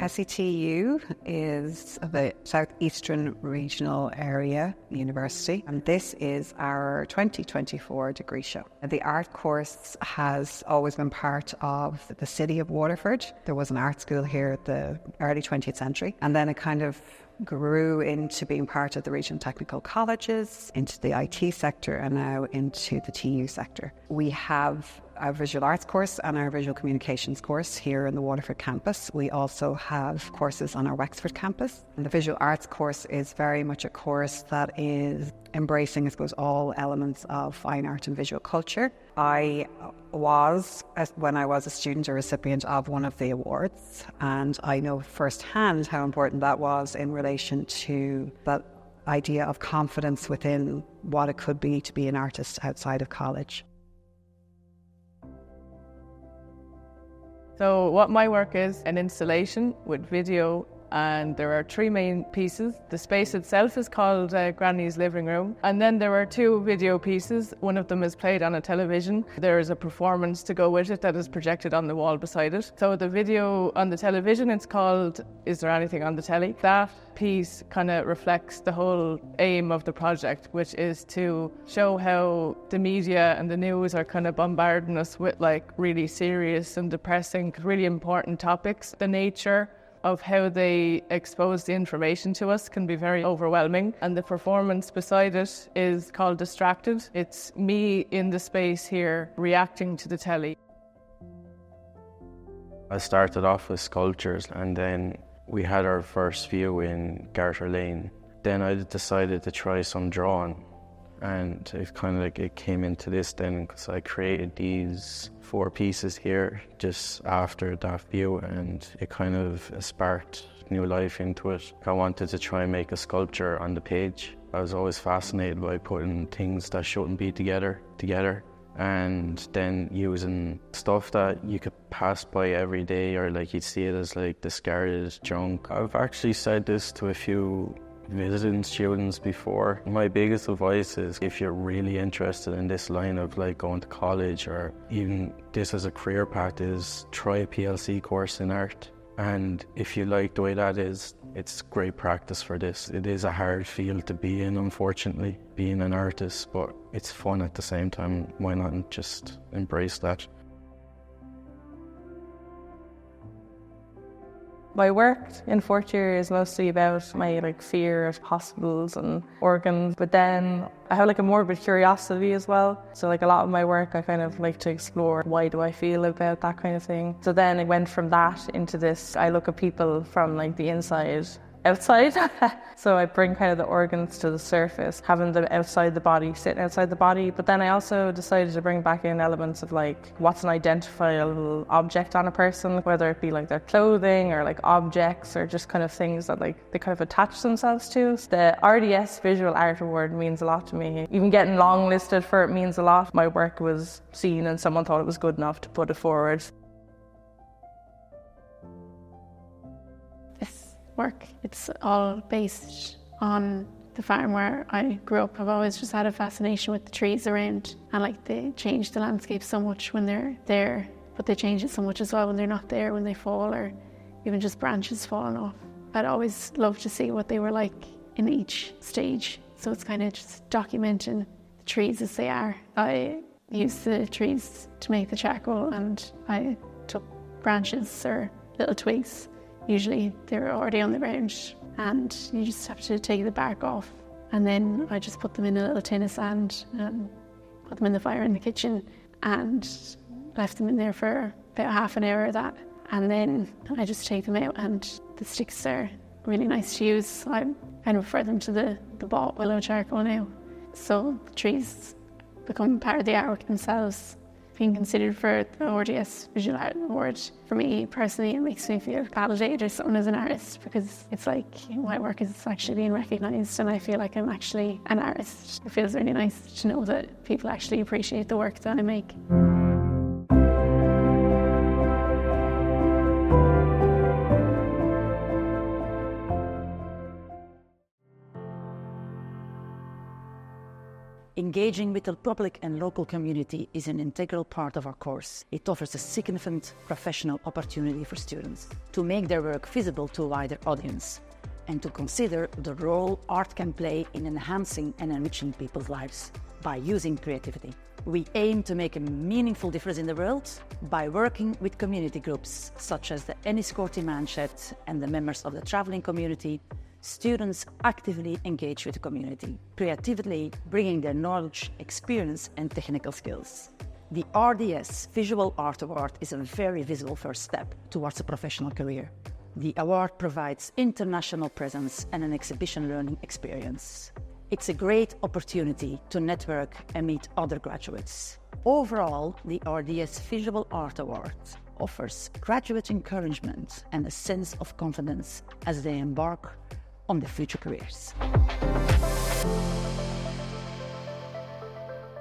SETU is the Southeastern Regional Area University, and this is our 2024 degree show. The art course has always been part of the city of Waterford. There was an art school here at the early 20th century, and then it kind of grew into being part of the regional technical colleges, into the IT sector, and now into the TU sector. We have our visual arts course and our visual communications course here in the Waterford campus. We also have courses on our Wexford campus. And the visual arts course is very much a course that is embracing, I suppose, all elements of fine art and visual culture. I was, when I was a student, a recipient of one of the awards, and I know firsthand how important that was in relation to that idea of confidence within what it could be to be an artist outside of college. So what my work is, an installation with video, and there are three main pieces. The space itself is called Granny's Living Room, and then there are two video pieces. One of them is played on a television. There is a performance to go with it that is projected on the wall beside it. So the video on the television, it's called Is There Anything on the Telly? That piece kind of reflects the whole aim of the project, which is to show how the media and the news are kind of bombarding us with like really serious and depressing, really important topics. The nature of how they expose the information to us can be very overwhelming, and the performance beside it is called Distracted. It's me in the space here reacting to the telly. I started off with sculptures, and then we had our first view in Garter Lane. Then I decided to try some drawing, and it kind of like it came into this then, because I created these 4 pieces here just after that view, and it kind of sparked new life into it. I wanted to try and make a sculpture on the page. I was always fascinated by putting things that shouldn't be together, and then using stuff that you could pass by every day, or like you'd see it as like discarded junk. I've actually said this to a few visiting students before. My biggest advice is, if you're really interested in this line of like going to college, or even this as a career path, is try a PLC course in art. And if you like the way that is, it's great practice for this. It is a hard field to be in, unfortunately, being an artist, but it's fun at the same time. Why not just embrace that? My work in fourth year is mostly about my fear of hospitals and organs, but then I have a morbid curiosity as well. So a lot of my work I kind of like to explore, why do I feel about that kind of thing. So then it went from that into this, I look at people from the inside outside. So I bring kind of the organs to the surface, having them outside the body, sitting outside the body. But then I also decided to bring back in elements of what's an identifiable object on a person, whether it be their clothing or objects, or just kind of things that they kind of attach themselves to. The RDS Visual Art Award means a lot to me. Even getting longlisted for it means a lot. My work was seen and someone thought it was good enough to put it forward. Work. It's all based on the farm where I grew up. I've always just had a fascination with the trees around, and they change the landscape so much when they're there, but they change it so much as well when they're not there, when they fall, or even just branches falling off. I'd always love to see what they were like in each stage, so it's kind of just documenting the trees as they are. I used the trees to make the charcoal, and I took branches or little twigs. Usually they're already on the ground, and you just have to take the bark off. And then I just put them in a little tin of sand and put them in the fire in the kitchen, and left them in there for about half an hour of that. And then I just take them out, and the sticks are really nice to use. I kind of prefer them to the bought willow charcoal now. So the trees become part of the artwork themselves. Being considered for the RDS Visual Art Award, for me personally, it makes me feel validated or something as an artist, because it's my work is actually being recognised, and I feel like I'm actually an artist. It feels really nice to know that people actually appreciate the work that I make. Engaging with the public and local community is an integral part of our course. It offers a significant professional opportunity for students to make their work visible to a wider audience and to consider the role art can play in enhancing and enriching people's lives by using creativity. We aim to make a meaningful difference in the world by working with community groups such as the Enniscorthy Manshed and the members of the travelling community. Students actively engage with the community, creatively bringing their knowledge, experience and technical skills. The RDS Visual Art Award is a very visible first step towards a professional career. The award provides international presence and an exhibition learning experience. It's a great opportunity to network and meet other graduates. Overall, the RDS Visual Art Award offers graduate encouragement and a sense of confidence as they embark on their future careers.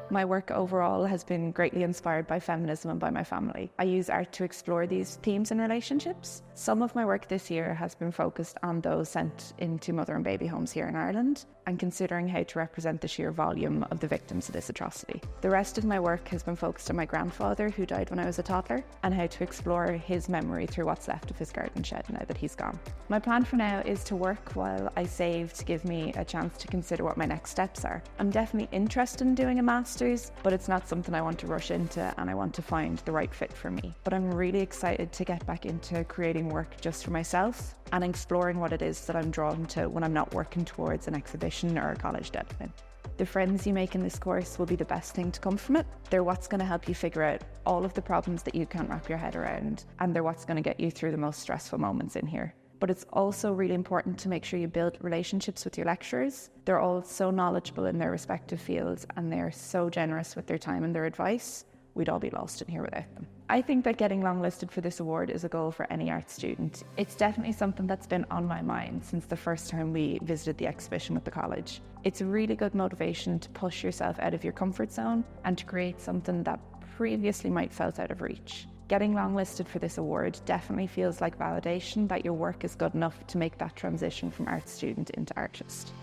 My work overall has been greatly inspired by feminism and by my family. I use art to explore these themes and relationships. Some of my work this year has been focused on those sent into mother and baby homes here in Ireland and considering how to represent the sheer volume of the victims of this atrocity. The rest of my work has been focused on my grandfather, who died when I was a toddler, and how to explore his memory through what's left of his garden shed now that he's gone. My plan for now is to work while I save to give me a chance to consider what my next steps are. I'm definitely interested in doing a master's, but it's not something I want to rush into, and I want to find the right fit for me. But I'm really excited to get back into creating work just for myself and exploring what it is that I'm drawn to when I'm not working towards an exhibition or a college deadline. The friends you make in this course will be the best thing to come from it. They're what's going to help you figure out all of the problems that you can't wrap your head around, and they're what's going to get you through the most stressful moments in here. But it's also really important to make sure you build relationships with your lecturers. They're all so knowledgeable in their respective fields, and they're so generous with their time and their advice. We'd all be lost in here without them. I think that getting longlisted for this award is a goal for any art student. It's definitely something that's been on my mind since the first time we visited the exhibition with the college. It's a really good motivation to push yourself out of your comfort zone and to create something that previously might felt out of reach. Getting longlisted for this award definitely feels like validation that your work is good enough to make that transition from art student into artist.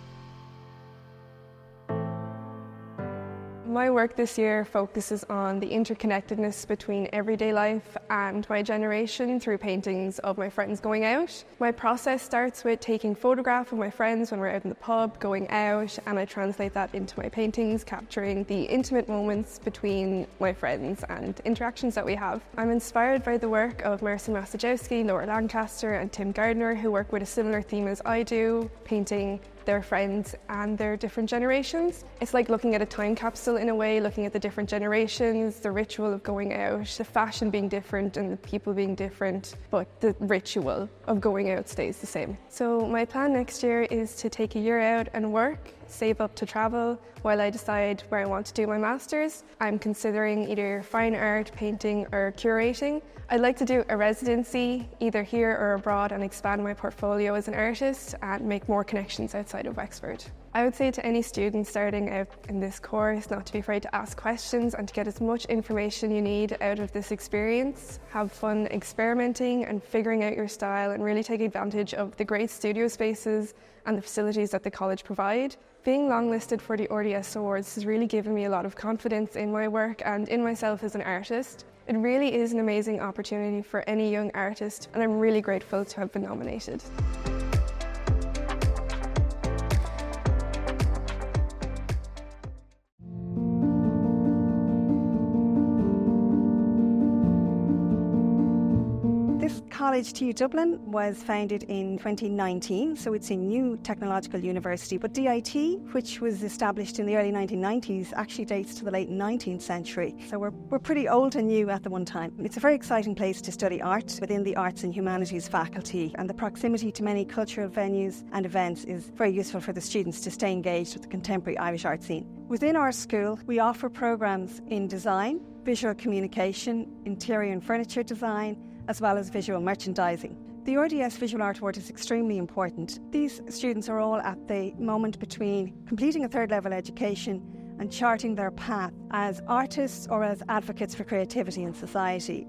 My work this year focuses on the interconnectedness between everyday life and my generation through paintings of my friends going out. My process starts with taking photographs of my friends when we're out in the pub, going out, and I translate that into my paintings, capturing the intimate moments between my friends and interactions that we have. I'm inspired by the work of Marcin Masajewski, Laura Lancaster, and Tim Gardner, who work with a similar theme as I do, painting their friends and their different generations. It's like looking at a time capsule in a way, looking at the different generations, the ritual of going out, the fashion being different and the people being different, but the ritual of going out stays the same. So my plan next year is to take a year out and work, save up to travel while I decide where I want to do my master's. I'm considering either fine art, painting or curating. I'd like to do a residency either here or abroad and expand my portfolio as an artist and make more connections outside of Wexford. I would say to any student starting out in this course not to be afraid to ask questions and to get as much information you need out of this experience. Have fun experimenting and figuring out your style and really take advantage of the great studio spaces and the facilities that the college provide. Being longlisted for the RDS Awards has really given me a lot of confidence in my work and in myself as an artist. It really is an amazing opportunity for any young artist, and I'm really grateful to have been nominated. College TU Dublin was founded in 2019, so it's a new technological university. But DIT, which was established in the early 1990s, actually dates to the late 19th century. So we're pretty old and new at the one time. It's a very exciting place to study art within the Arts and Humanities faculty, and the proximity to many cultural venues and events is very useful for the students to stay engaged with the contemporary Irish art scene. Within our school, we offer programmes in design, visual communication, interior and furniture design, as well as visual merchandising. The RDS Visual Art Award is extremely important. These students are all at the moment between completing a third level education and charting their path as artists or as advocates for creativity in society.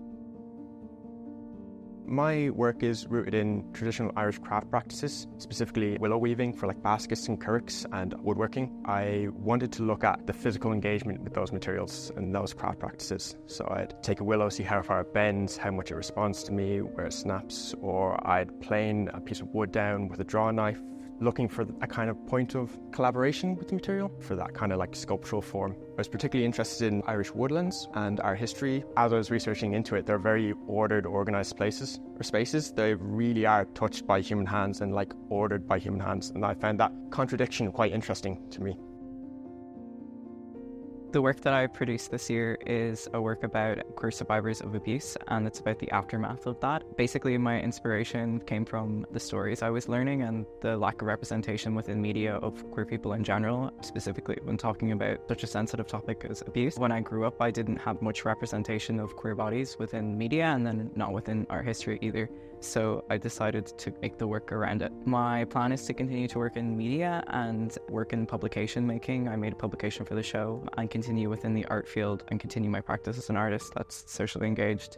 My work is rooted in traditional Irish craft practices, specifically willow weaving for like baskets and kirks and woodworking. I wanted to look at the physical engagement with those materials and those craft practices. So I'd take a willow, see how far it bends, how much it responds to me, where it snaps, or I'd plane a piece of wood down with a draw knife, looking for a kind of point of collaboration with the material for that kind of like sculptural form. I was particularly interested in Irish woodlands and our history. As I was researching into it, they're very ordered, organised places or spaces. They really are touched by human hands and like ordered by human hands, and I found that contradiction quite interesting to me. The work that I produced this year is a work about queer survivors of abuse, and it's about the aftermath of that. Basically, my inspiration came from the stories I was learning and the lack of representation within media of queer people in general, specifically when talking about such a sensitive topic as abuse. When I grew up, I didn't have much representation of queer bodies within media, and then not within art history either. So I decided to make the work around it. My plan is to continue to work in media and work in publication making. I made a publication for the show and continue within the art field and continue my practice as an artist that's socially engaged.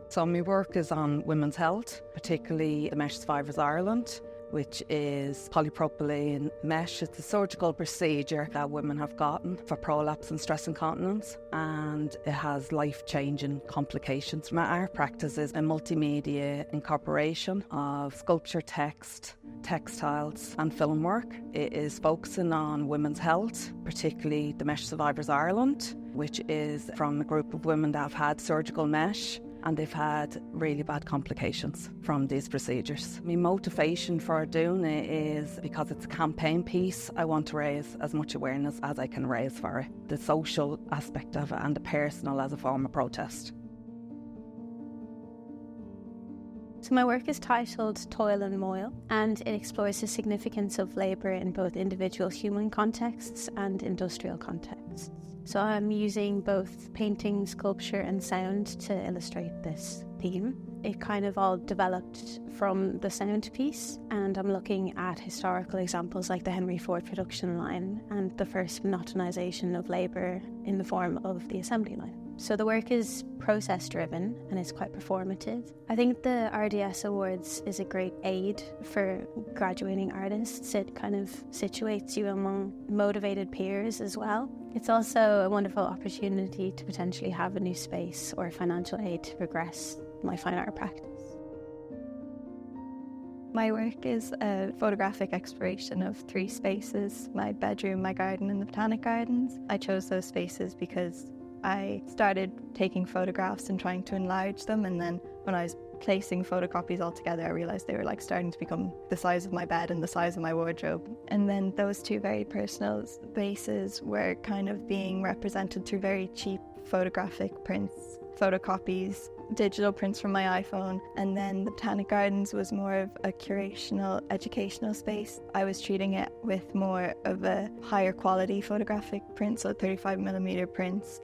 So my work is on women's health, particularly the Mesh Survivors Ireland, which is polypropylene mesh. It's a surgical procedure that women have gotten for prolapse and stress incontinence, and it has life-changing complications. My art practice is a multimedia incorporation of sculpture, text, textiles and film work. It is focusing on women's health, particularly the Mesh Survivors Ireland, which is from a group of women that have had surgical mesh, and they've had really bad complications from these procedures. My motivation for doing it is because it's a campaign piece. I want to raise as much awareness as I can raise for it, the social aspect of it and the personal as a form of protest. So my work is titled Toil and Moil, and it explores the significance of labour in both individual human contexts and industrial contexts. So I'm using both painting, sculpture and sound to illustrate this theme. It kind of all developed from the sound piece, and I'm looking at historical examples like the Henry Ford production line and the first monotonisation of labour in the form of the assembly line. So the work is process driven and it's quite performative. I think the RDS Awards is a great aid for graduating artists. It kind of situates you among motivated peers as well. It's also a wonderful opportunity to potentially have a new space or financial aid to progress my fine art practice. My work is a photographic exploration of 3 spaces: my bedroom, my garden and the Botanic Gardens. I chose those spaces because I started taking photographs and trying to enlarge them, and then when I was placing photocopies all together, I realised they were like starting to become the size of my bed and the size of my wardrobe. And then those 2 very personal spaces were kind of being represented through very cheap photographic prints, photocopies, digital prints from my iPhone. And then the Botanic Gardens was more of a curational, educational space. I was treating it with more of a higher quality photographic print, so 35mm prints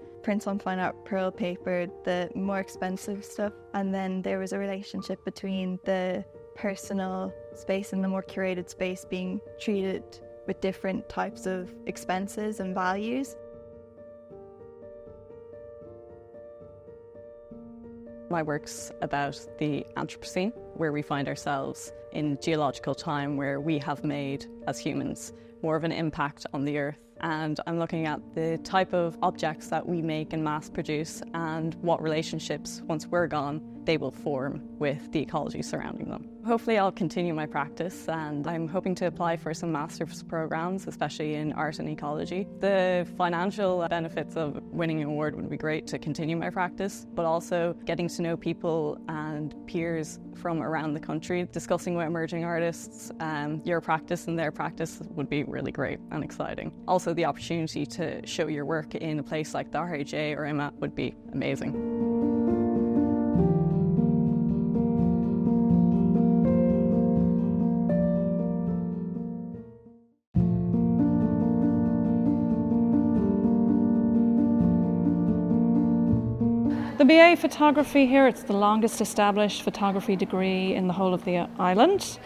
on fine art pearl paper, the more expensive stuff. And then there was a relationship between the personal space and the more curated space being treated with different types of expenses and values. My work's about the Anthropocene, where we find ourselves in geological time where we have made, as humans, more of an impact on the earth. And I'm looking at the type of objects that we make and mass produce and what relationships, once we're gone, they will form with the ecology surrounding them. Hopefully I'll continue my practice, and I'm hoping to apply for some master's programs, especially in art and ecology. The financial benefits of winning an award would be great to continue my practice, but also getting to know people and peers from around the country, discussing with emerging artists, your practice and their practice would be really great and exciting. Also, the opportunity to show your work in a place like the RHA or IMA would be amazing. The BA Photography here, it's the longest established photography degree in the whole of the island.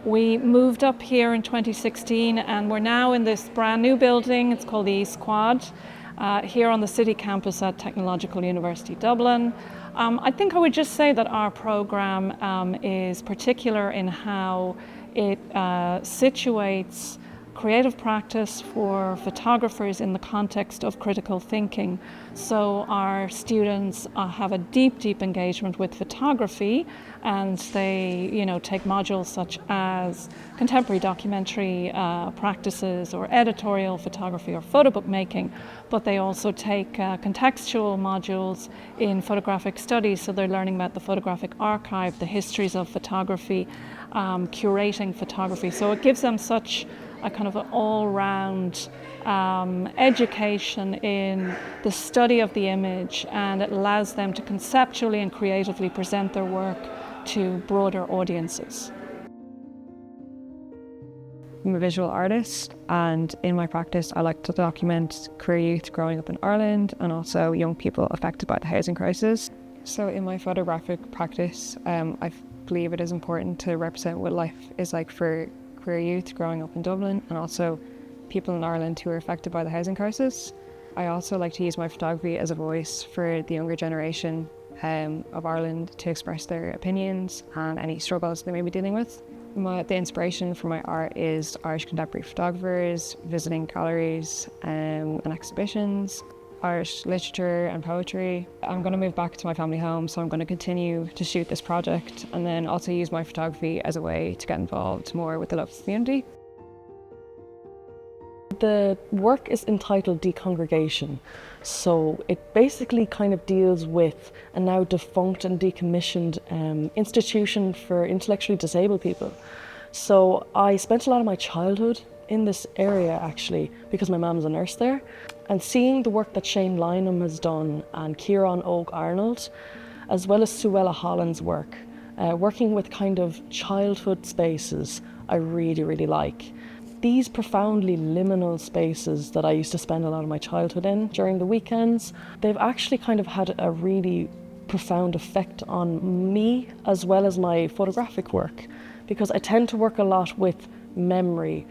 We moved up here in 2016 and we're now in this brand new building. It's called the East Quad, here on the city campus at Technological University Dublin. I think I would just say that our program is particular in how it situates creative practice for photographers in the context of critical thinking. So our students have a deep engagement with photography, and they, take modules such as contemporary documentary practices or editorial photography or photo book making, but they also take contextual modules in photographic studies, so they're learning about the photographic archive, the histories of photography, curating photography. So it gives them such a kind of an all-round education in the study of the image, and it allows them to conceptually and creatively present their work to broader audiences. I'm a visual artist, and in my practice I like to document queer youth growing up in Ireland and also young people affected by the housing crisis. So in my photographic practice, I believe it is important to represent what life is like for queer youth growing up in Dublin and also people in Ireland who are affected by the housing crisis. I also like to use my photography as a voice for the younger generation of Ireland to express their opinions and any struggles they may be dealing with. The inspiration for my art is Irish contemporary photographers, visiting galleries and exhibitions, Irish literature and poetry. I'm going to move back to my family home, so I'm going to continue to shoot this project and then also use my photography as a way to get involved more with the local community. The work is entitled Decongregation, so it basically kind of deals with a now defunct and decommissioned institution for intellectually disabled people. So I spent a lot of my childhood in this area actually because my mum's a nurse there, and seeing the work that Shane Lynham has done and Kieran Oak Arnold, as well as Suella Holland's work, working with kind of childhood spaces, I really like. These profoundly liminal spaces that I used to spend a lot of my childhood in during the weekends, they've actually kind of had a really profound effect on me as well as my photographic work, because I tend to work a lot with memory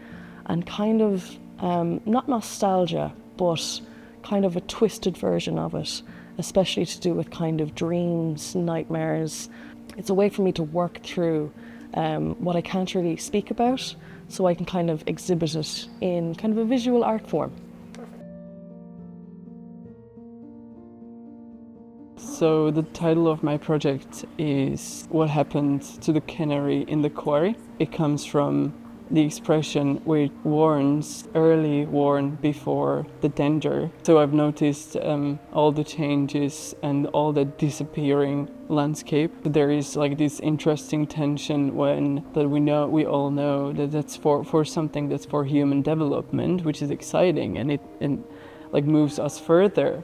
and kind of not nostalgia, but kind of a twisted version of it, especially to do with kind of dreams, nightmares. It's a way for me to work through what I can't really speak about, so I can kind of exhibit it in kind of a visual art form. So the title of my project is What Happened to the Canary in the Quarry. It comes from the expression which warns, early warn before the danger. So I've noticed all the changes and all the disappearing landscape. There is like this interesting tension we all know that that's for something that's for human development, which is exciting and it moves us further.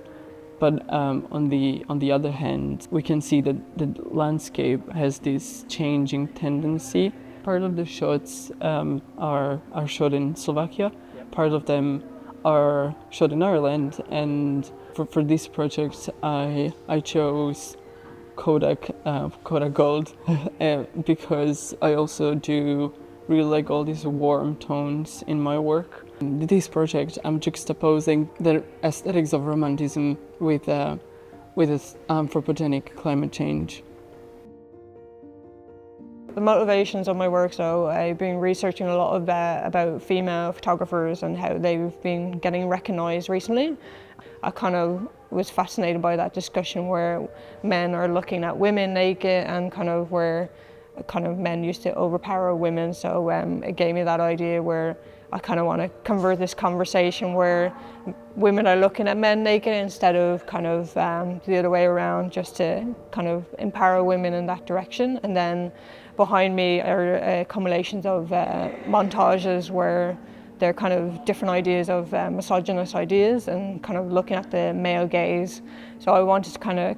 But on the other hand, we can see that the landscape has this changing tendency. Part of the shots are shot in Slovakia, part of them are shot in Ireland, and for this project I chose Kodak Gold because I also do really like all these warm tones in my work. In this project I'm juxtaposing the aesthetics of romanticism with anthropogenic climate change. The motivations of my work, so I've been researching a lot about female photographers and how they've been getting recognised recently. I kind of was fascinated by that discussion where men are looking at women naked and kind of where men used to overpower women, so it gave me that idea where I kind of want to convert this conversation where women are looking at men naked instead of kind of the other way around, just to kind of empower women in that direction. And then behind me are accumulations of montages where they're kind of different ideas of misogynist ideas and kind of looking at the male gaze. So I wanted to kind of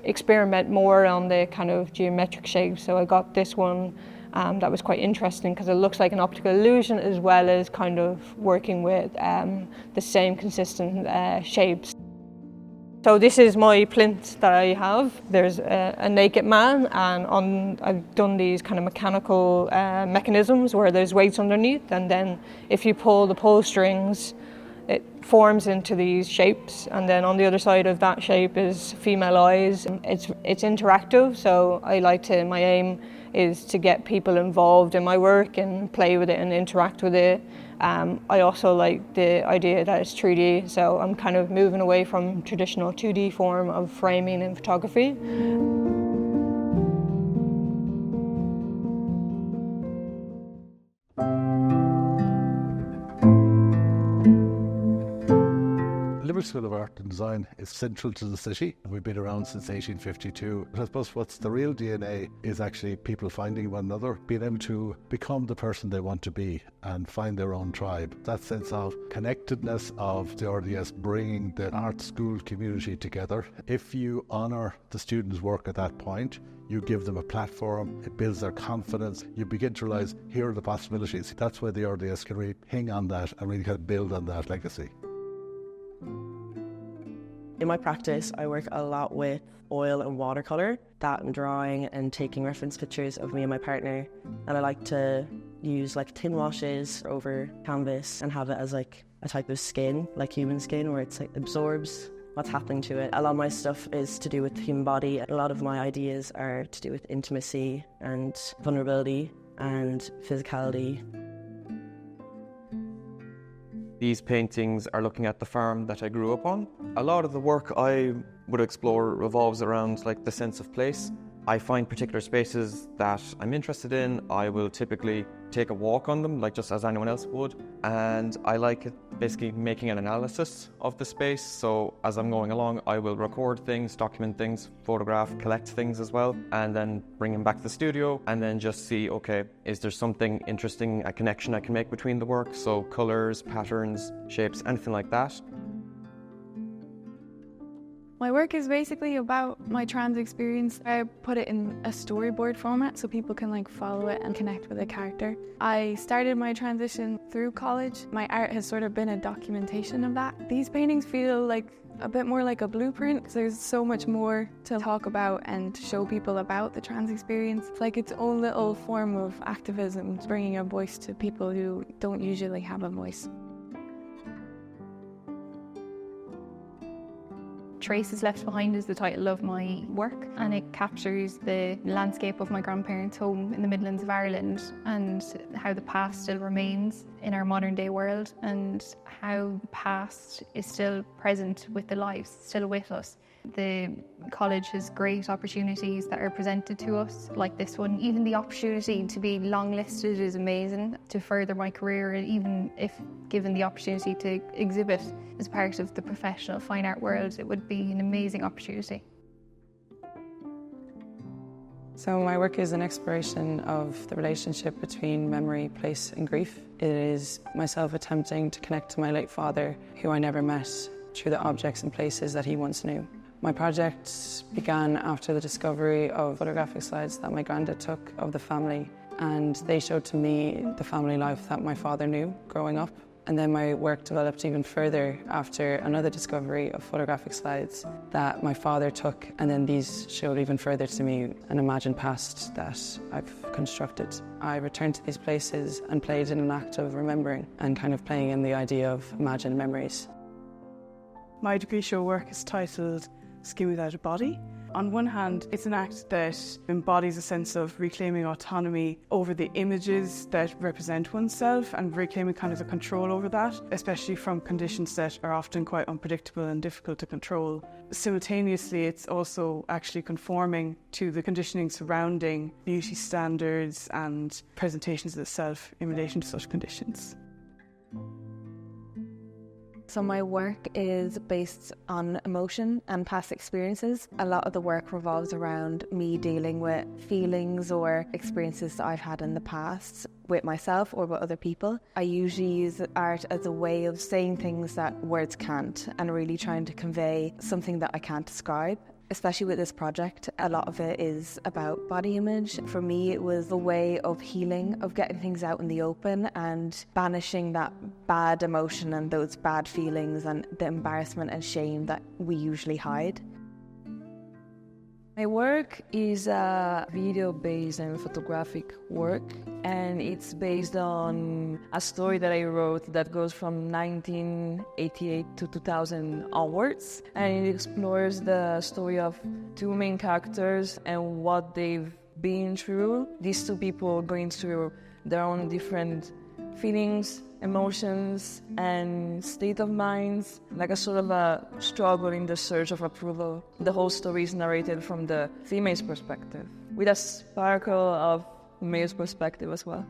experiment more on the kind of geometric shapes. So I got this one that was quite interesting because it looks like an optical illusion as well as kind of working with the same consistent shapes. So this is my plinth that I have. There's a naked man, and I've done these kind of mechanical mechanisms where there's weights underneath, and then if you pull the pull strings, it forms into these shapes, and then on the other side of that shape is female eyes. It's interactive, so my aim is to get people involved in my work and play with it and interact with it. I also like the idea that it's 3D, so I'm kind of moving away from traditional 2D form of framing in photography. Limerick School of Art and Design is central to the city. We've been around since 1852. But I suppose what's the real DNA is actually people finding one another, being able to become the person they want to be and find their own tribe. That sense of connectedness of the RDS bringing the art school community together. If you honour the students' work at that point, you give them a platform, it builds their confidence, you begin to realise here are the possibilities. That's where the RDS can really hang on that and really kind of build on that legacy. In my practice, I work a lot with oil and watercolour, that and drawing and taking reference pictures of me and my partner. And I like to use like tin washes over canvas and have it as like a type of skin, like human skin, where it's like absorbs what's happening to it. A lot of my stuff is to do with the human body. A lot of my ideas are to do with intimacy and vulnerability and physicality. These paintings are looking at the farm that I grew up on. A lot of the work I would explore revolves around like the sense of place. I find particular spaces that I'm interested in. I will typically take a walk on them, like just as anyone else would. And I like it basically making an analysis of the space. So as I'm going along, I will record things, document things, photograph, collect things as well, and then bring them back to the studio and then just see, okay, is there something interesting, a connection I can make between the work? So colors, patterns, shapes, anything like that. My work is basically about my trans experience. I put it in a storyboard format so people can like follow it and connect with a character. I started my transition through college. My art has sort of been a documentation of that. These paintings feel like a bit more like a blueprint because there's so much more to talk about and show people about the trans experience. It's like its own little form of activism, bringing a voice to people who don't usually have a voice. Traces Left Behind is the title of my work, and it captures the landscape of my grandparents' home in the Midlands of Ireland and how the past still remains in our modern day world and how the past is still present with the lives, still with us. The college has great opportunities that are presented to us, like this one. Even the opportunity to be longlisted is amazing to further my career, even if given the opportunity to exhibit as part of the professional fine art world, it would be an amazing opportunity. So my work is an exploration of the relationship between memory, place and grief. It is myself attempting to connect to my late father, who I never met, through the objects and places that he once knew. My project began after the discovery of photographic slides that my granddad took of the family, and they showed to me the family life that my father knew growing up. And then my work developed even further after another discovery of photographic slides that my father took, and then these showed even further to me an imagined past that I've constructed. I returned to these places and played in an act of remembering and kind of playing in the idea of imagined memories. My degree show work is titled Skin Without a Body. On one hand, it's an act that embodies a sense of reclaiming autonomy over the images that represent oneself and reclaiming kind of the control over that, especially from conditions that are often quite unpredictable and difficult to control. Simultaneously, it's also actually conforming to the conditioning surrounding beauty standards and presentations of the self in relation to such conditions. So my work is based on emotion and past experiences. A lot of the work revolves around me dealing with feelings or experiences that I've had in the past with myself or with other people. I usually use art as a way of saying things that words can't and really trying to convey something that I can't describe. Especially with this project, a lot of it is about body image. For me, it was a way of healing, of getting things out in the open and banishing that bad emotion and those bad feelings and the embarrassment and shame that we usually hide. My work is a video-based and photographic work, and it's based on a story that I wrote that goes from 1988 to 2000 onwards, and it explores the story of two main characters and what they've been through. These two people going through their own different feelings, emotions, and state of minds, like a sort of a struggle in the search of approval. The whole story is narrated from the female's perspective, with a sparkle of male's perspective as well.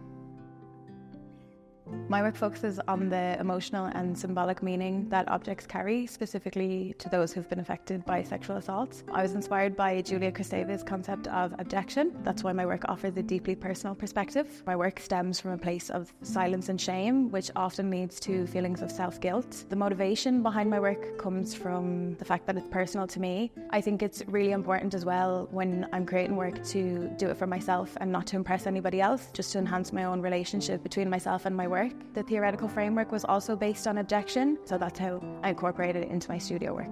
My work focuses on the emotional and symbolic meaning that objects carry, specifically to those who've been affected by sexual assault. I was inspired by Julia Kristeva's concept of abjection. That's why my work offers a deeply personal perspective. My work stems from a place of silence and shame, which often leads to feelings of self-guilt. The motivation behind my work comes from the fact that it's personal to me. I think it's really important as well when I'm creating work to do it for myself and not to impress anybody else, just to enhance my own relationship between myself and my work. The theoretical framework was also based on abjection, so that's how I incorporated it into my studio work.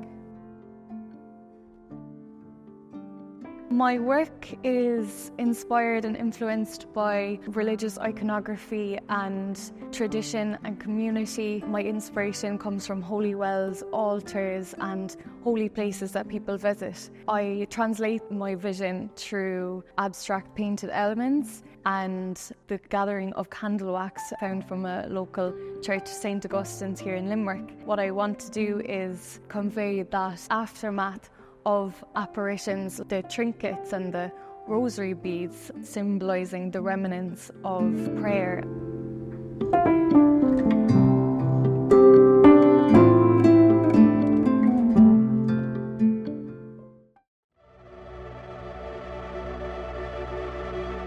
My work is inspired and influenced by religious iconography and tradition and community. My inspiration comes from holy wells, altars and holy places that people visit. I translate my vision through abstract painted elements and the gathering of candle wax found from a local church, St. Augustine's here in Limerick. What I want to do is convey that aftermath of apparitions, the trinkets and the rosary beads symbolising the remnants of prayer.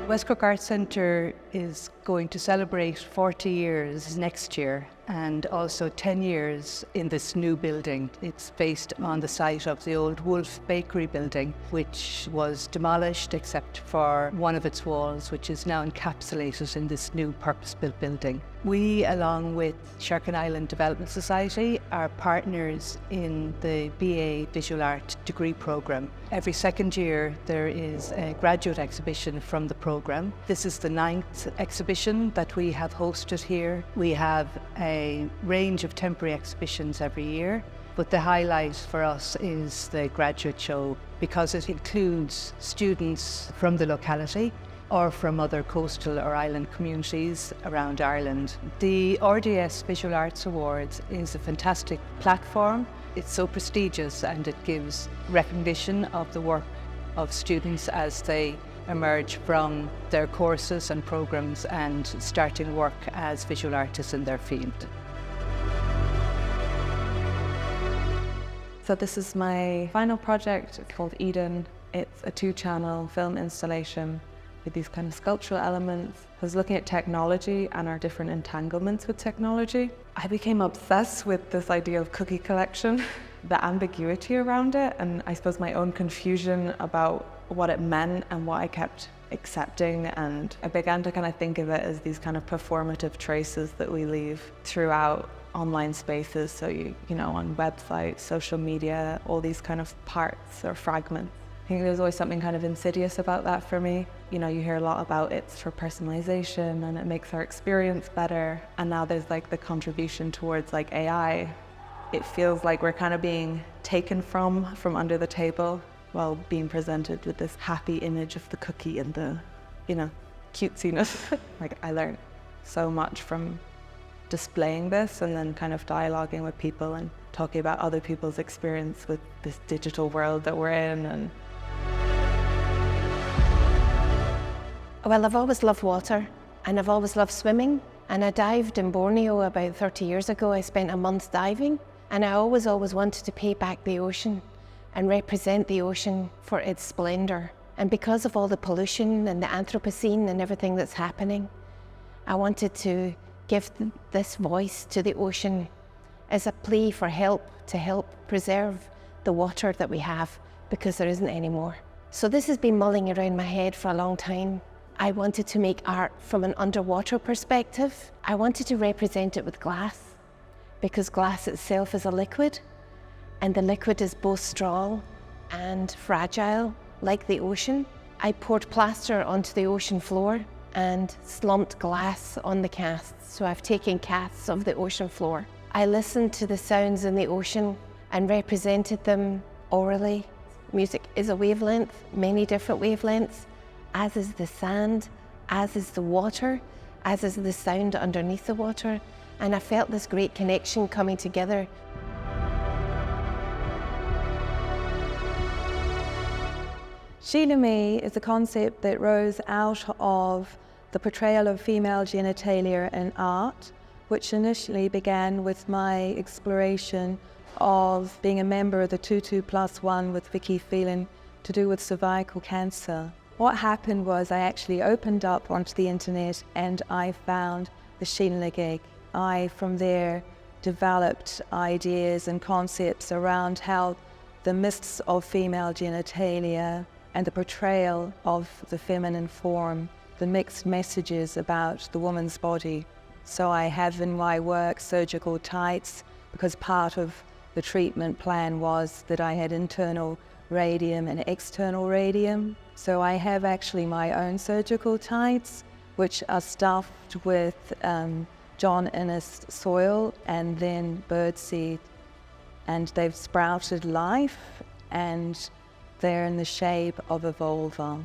West Cork Arts Centre is going to celebrate 40 years next year and also 10 years in this new building. It's based on the site of the old Wolf Bakery building, which was demolished except for one of its walls, which is now encapsulated in this new purpose-built building. We, along with Sherkin Island Development Society, are partners in the BA Visual Art degree programme. Every second year there is a graduate exhibition from the programme. This is the 9th exhibition that we have hosted here. We have a range of temporary exhibitions every year, but the highlight for us is the graduate show because it includes students from the locality or from other coastal or island communities around Ireland. The RDS Visual Arts Awards is a fantastic platform. It's so prestigious and it gives recognition of the work of students as they emerge from their courses and programmes and starting work as visual artists in their field. So this is my final project. It's called Uillinn. It's a 2-channel film installation with these kind of sculptural elements. I was looking at technology and our different entanglements with technology. I became obsessed with this idea of cookie collection, the ambiguity around it, and I suppose my own confusion about what it meant and what I kept accepting. And I began to kind of think of it as these kind of performative traces that we leave throughout online spaces. So you know, on websites, social media, all these kind of parts or fragments. I think there's always something kind of insidious about that for me. You know, you hear a lot about it's for personalization and it makes our experience better. And now there's like the contribution towards like AI. It feels like we're kind of being taken from under the table while being presented with this happy image of the cookie and the, you know, cutesiness. Like I learned so much from displaying this and then kind of dialoguing with people and talking about other people's experience with this digital world that we're in. And well, I've always loved water and I've always loved swimming, and I dived in Borneo about 30 years ago. I spent a month diving, and I always wanted to pay back the ocean and represent the ocean for its splendour. And because of all the pollution and the Anthropocene and everything that's happening, I wanted to give this voice to the ocean as a plea for help, to help preserve the water that we have, because there isn't any more. So this has been mulling around my head for a long time. I wanted to make art from an underwater perspective. I wanted to represent it with glass, because glass itself is a liquid, and the liquid is both strong and fragile. like the ocean. I poured plaster onto the ocean floor and slumped glass on the casts. So I've taken casts of the ocean floor. I listened to the sounds in the ocean and represented them orally. Music is a wavelength, many different wavelengths, as is the sand, as is the water, as is the sound underneath the water. And I felt this great connection coming together. Síle Me is a concept that rose out of the portrayal of female genitalia in art, which initially began with my exploration of being a member of the 22+1 with Vicky Phelan to do with cervical cancer. What happened was I actually opened up onto the internet and I found the Síle gig. I, from there, developed ideas and concepts around how the myths of female genitalia and the portrayal of the feminine form, the mixed messages about the woman's body. So I have in my work surgical tights, because part of the treatment plan was that I had internal radium and external radium. So I have actually my own surgical tights, which are stuffed with John Innes soil and then birdseed. And they've sprouted life and they're in the shape of a vulva.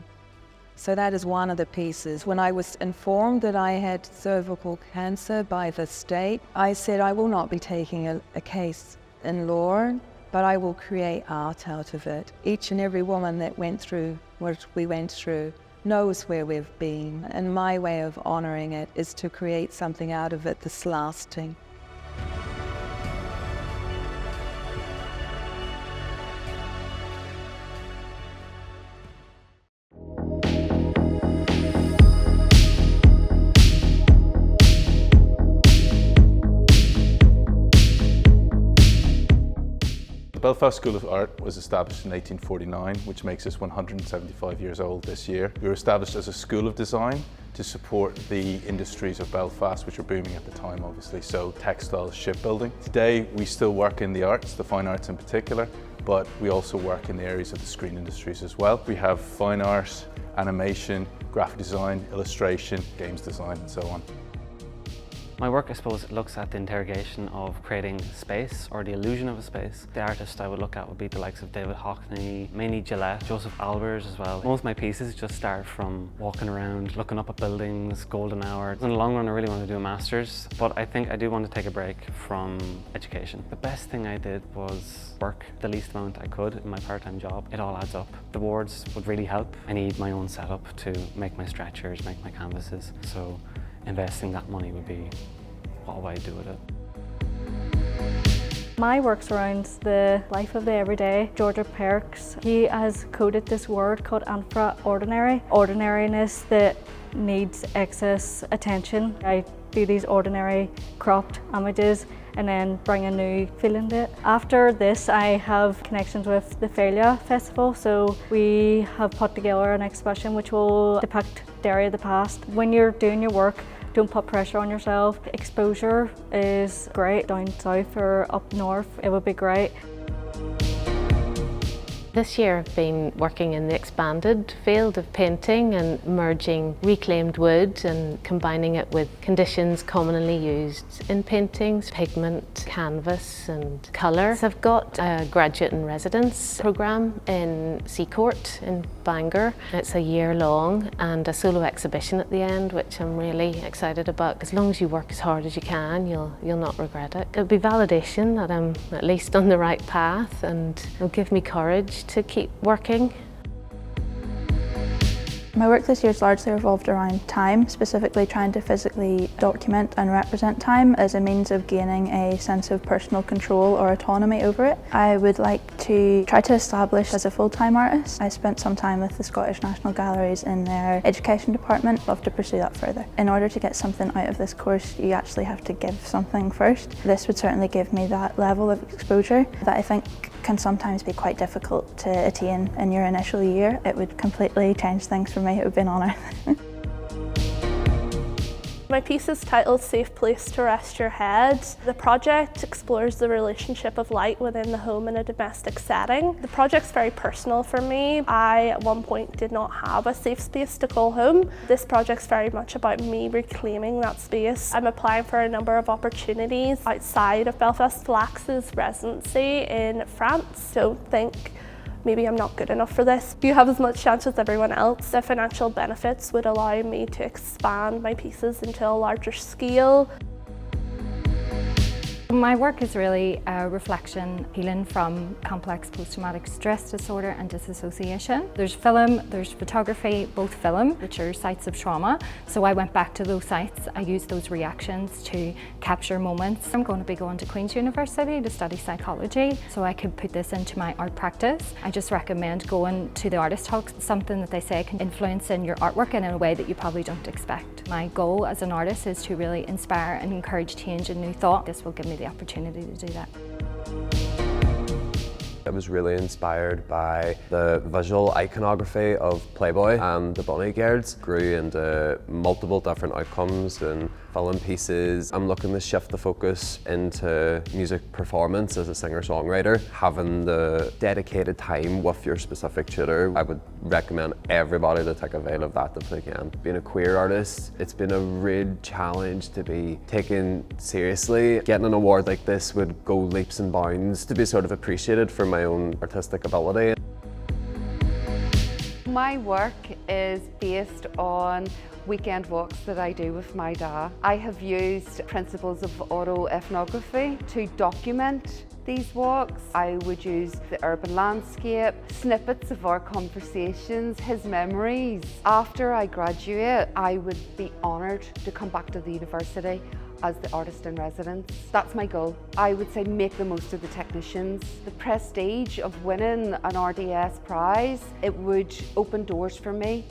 So that is one of the pieces. When I was informed that I had cervical cancer by the state, I said I will not be taking a case in law, but I will create art out of it. Each and every woman that went through what we went through knows where we've been, and my way of honouring it is to create something out of it that's lasting. The Belfast School of Art was established in 1849, which makes us 175 years old this year. We were established as a school of design to support the industries of Belfast, which were booming at the time, obviously, so textiles, shipbuilding. Today, we still work in the arts, the fine arts in particular, but we also work in the areas of the screen industries as well. We have fine art, animation, graphic design, illustration, games design, and so on. My work, I suppose, looks at the interrogation of creating space, or the illusion of a space. The artist I would look at would be the likes of David Hockney, mainly Gillette, Joseph Albers as well. Most of my pieces just start from walking around, looking up at buildings, golden hour. In the long run, I really want to do a master's, but I think I do want to take a break from education. The best thing I did was work the least amount I could in my part-time job. It all adds up. The boards would really help. I need my own setup to make my stretchers, make my canvases. So investing that money would be what would I do with it. My work surrounds the life of the everyday. Georgia Perks, he has coded this word called infra-ordinary. Ordinariness that needs excess attention. I do these ordinary cropped images and then bring a new feeling to it. After this, I have connections with the Failure Festival, so we have put together an exhibition which will depict Derry of the past. When you're doing your work, don't put pressure on yourself. Exposure is great. Down south or up north, it would be great. This year I've been working in the expanded field of painting and merging reclaimed wood and combining it with conditions commonly used in paintings, pigment, canvas and colour. So I've got a graduate in residence programme in Seacourt in Bangor. It's a year long and a solo exhibition at the end, which I'm really excited about. As long as you work as hard as you can, you'll not regret it. It'll be validation that I'm at least on the right path, and it'll give me courage to keep working. My work this year has largely revolved around time, specifically trying to physically document and represent time as a means of gaining a sense of personal control or autonomy over it. I would like to try to establish as a full-time artist. I spent some time with the Scottish National Galleries in their education department. I'd love to pursue that further. In order to get something out of this course, you actually have to give something first. This would certainly give me that level of exposure that I think can sometimes be quite difficult to attain in your initial year. It would completely change things for me. It would be an honour. My piece is titled Safe Place to Rest Your Head. The project explores the relationship of light within the home in a domestic setting. The project's very personal for me. I at one point did not have a safe space to call home. This project's very much about me reclaiming that space. I'm applying for a number of opportunities outside of Belfast Flax's residency in France. Don't think maybe I'm not good enough for this. You have as much chance as everyone else. The financial benefits would allow me to expand my pieces into a larger scale. My work is really a reflection healing from complex post-traumatic stress disorder and disassociation. There's film, there's photography, both film, which are sites of trauma. So I went back to those sites. I used those reactions to capture moments. I'm going to be going to Queen's University to study psychology, so I could put this into my art practice. I just recommend going to the artist talks, something that they say can influence in your artwork in a way that you probably don't expect. My goal as an artist is to really inspire and encourage change and new thought. This will give me the opportunity to do that. I was really inspired by the visual iconography of Playboy and the Bunny Guards. Grew into multiple different outcomes and film pieces. I'm looking to shift the focus into music performance as a singer-songwriter. Having the dedicated time with your specific tutor, I would recommend everybody to take avail of that if they can. Being a queer artist, it's been a real challenge to be taken seriously. Getting an award like this would go leaps and bounds to be sort of appreciated for my own artistic ability. My work is based on weekend walks that I do with my dad. I have used principles of autoethnography to document these walks. I would use the urban landscape, snippets of our conversations, his memories. After I graduate, I would be honoured to come back to the university as the artist in residence. That's my goal. I would say make the most of the technicians. The prestige of winning an RDS prize, it would open doors for me.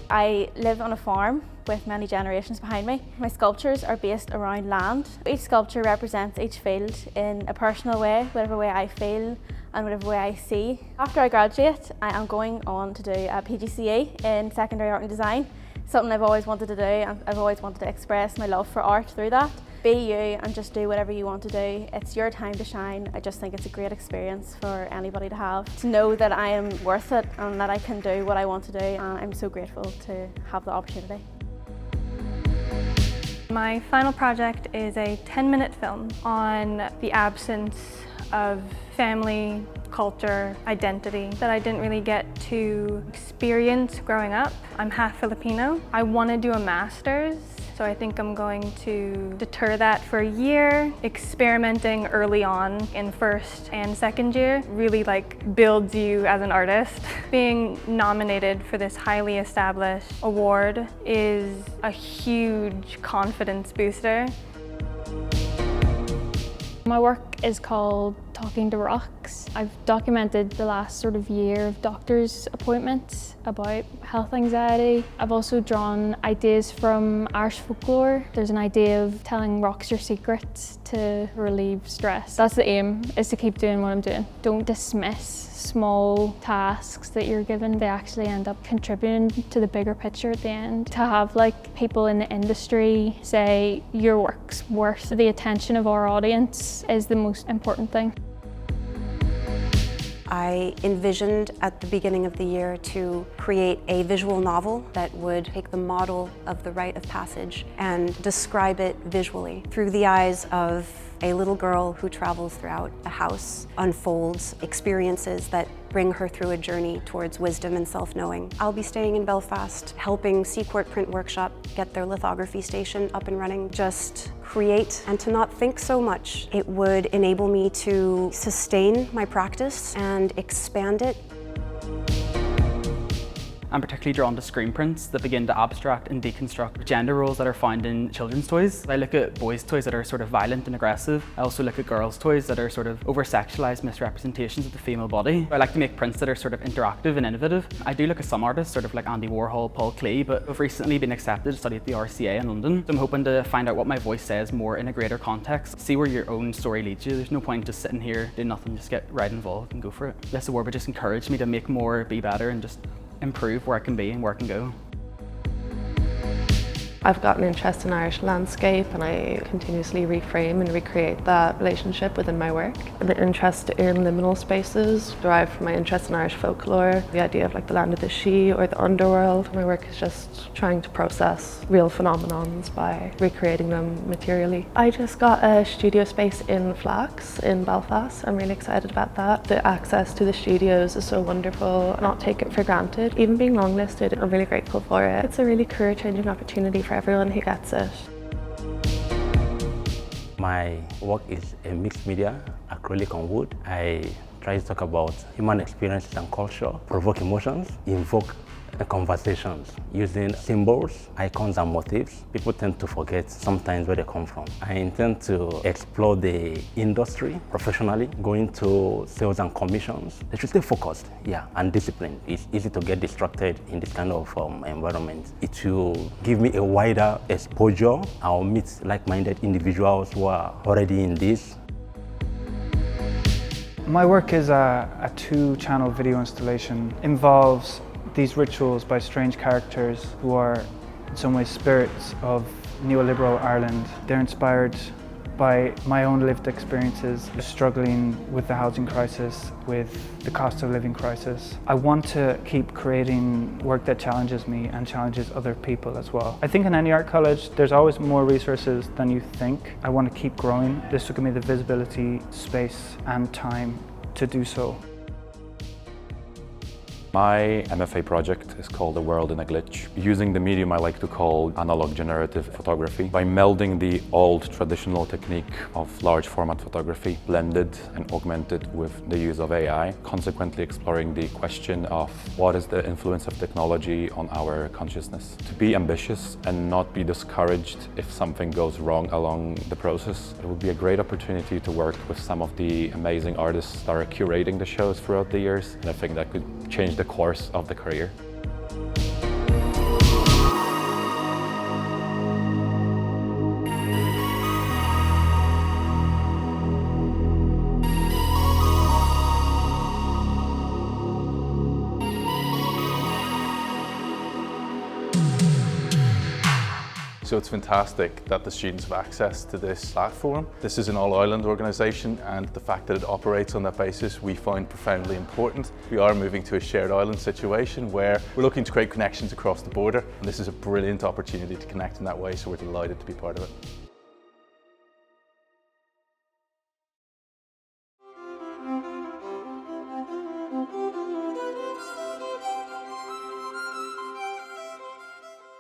I live on a farm with many generations behind me. My sculptures are based around land. Each sculpture represents each field in a personal way, whatever way I feel and whatever way I see. After I graduate, I am going on to do a PGCE in secondary art and design. Something I've always wanted to do, and I've always wanted to express my love for art through that. Be you and just do whatever you want to do. It's your time to shine. I just think it's a great experience for anybody to have. To know that I am worth it and that I can do what I want to do, and I'm so grateful to have the opportunity. My final project is a 10-minute film on the absence of family, culture, identity that I didn't really get to experience growing up. I'm half Filipino. I want to do a master's, so I think I'm going to deter that for a year. Experimenting early on in first and second year really builds you as an artist. Being nominated for this highly established award is a huge confidence booster. My work is called Talking to Rocks. I've documented the last sort of year of doctor's appointments about health anxiety. I've also drawn ideas from Irish folklore. There's an idea of telling rocks your secrets to relieve stress. That's the aim, is to keep doing what I'm doing. Don't dismiss small tasks that you're given. They actually end up contributing to the bigger picture at the end. To have people in the industry say your work's worth the attention of our audience is the most important thing. I envisioned at the beginning of the year to create a visual novel that would take the model of the rite of passage and describe it visually through the eyes of a little girl who travels throughout a house, unfolds experiences that bring her through a journey towards wisdom and self-knowing. I'll be staying in Belfast, helping Seacourt Print Workshop get their lithography station up and running. Just create and to not think so much. It would enable me to sustain my practice and expand it. I'm particularly drawn to screen prints that begin to abstract and deconstruct gender roles that are found in children's toys. I look at boys' toys that are sort of violent and aggressive. I also look at girls' toys that are sort of over-sexualized misrepresentations of the female body. I like to make prints that are sort of interactive and innovative. I do look at some artists, sort of like Andy Warhol, Paul Klee, but I've recently been accepted to study at the RCA in London. So I'm hoping to find out what my voice says more in a greater context, see where your own story leads you. There's no point just sitting here doing nothing, just get right involved and go for it. This award would just encourage me to make more, be better, and just improve where I can be and where I can go. I've got an interest in Irish landscape and I continuously reframe and recreate that relationship within my work. The interest in liminal spaces derived from my interest in Irish folklore, the idea of like the land of the She or the underworld. My work is just trying to process real phenomenons by recreating them materially. I just got a studio space in Flax in Belfast. I'm really excited about that. The access to the studios is so wonderful, not take it for granted. Even being longlisted, I'm really grateful for it. It's a really career-changing opportunity for everyone who gets it. My work is a mixed media, acrylic on wood. I try to talk about human experiences and culture, provoke emotions, invoke conversations using symbols, icons and motifs. People tend to forget sometimes where they come from. I intend to explore the industry professionally, going to sales and commissions. They should stay focused, and disciplined. It's easy to get distracted in this kind of environment. It will give me a wider exposure. I'll meet like-minded individuals who are already in this. My work is a two-channel video installation. Involves these rituals by strange characters who are in some ways spirits of neoliberal Ireland. They're inspired by my own lived experiences struggling with the housing crisis, with the cost of living crisis. I want to keep creating work that challenges me and challenges other people as well. I think in any art college there's always more resources than you think. I want to keep growing. This will give me the visibility, space and time to do so. My MFA project is called The World in a Glitch, using the medium I like to call analog generative photography. By melding the old traditional technique of large format photography, blended and augmented with the use of AI, consequently exploring the question of what is the influence of technology on our consciousness. To be ambitious and not be discouraged if something goes wrong along the process. It would be a great opportunity to work with some of the amazing artists that are curating the shows throughout the years, and I think that could change the course of the career. So it's fantastic that the students have access to this platform. This is an all-Ireland organisation, and the fact that it operates on that basis we find profoundly important. We are moving to a shared island situation where we're looking to create connections across the border, and this is a brilliant opportunity to connect in that way, so we're delighted to be part of it.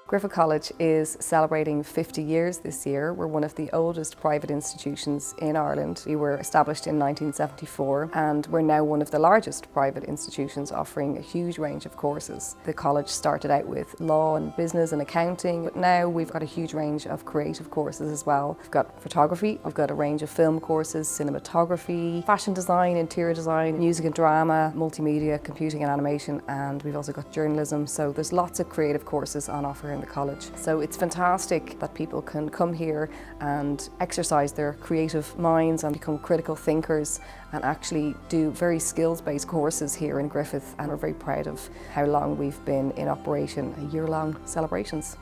Griffith College is celebrating 50 years this year. We're one of the oldest private institutions in Ireland. We were established in 1974 and we're now one of the largest private institutions offering a huge range of courses. The college started out with law and business and accounting, but now we've got a huge range of creative courses as well. We've got photography, we've got a range of film courses, cinematography, fashion design, interior design, music and drama, multimedia, computing and animation, and we've also got journalism. So there's lots of creative courses on offer in the college. So it's fantastic that people can come here and exercise their creative minds and become critical thinkers and actually do very skills-based courses here in Griffith, and we're very proud of how long we've been in operation, a year-long celebrations.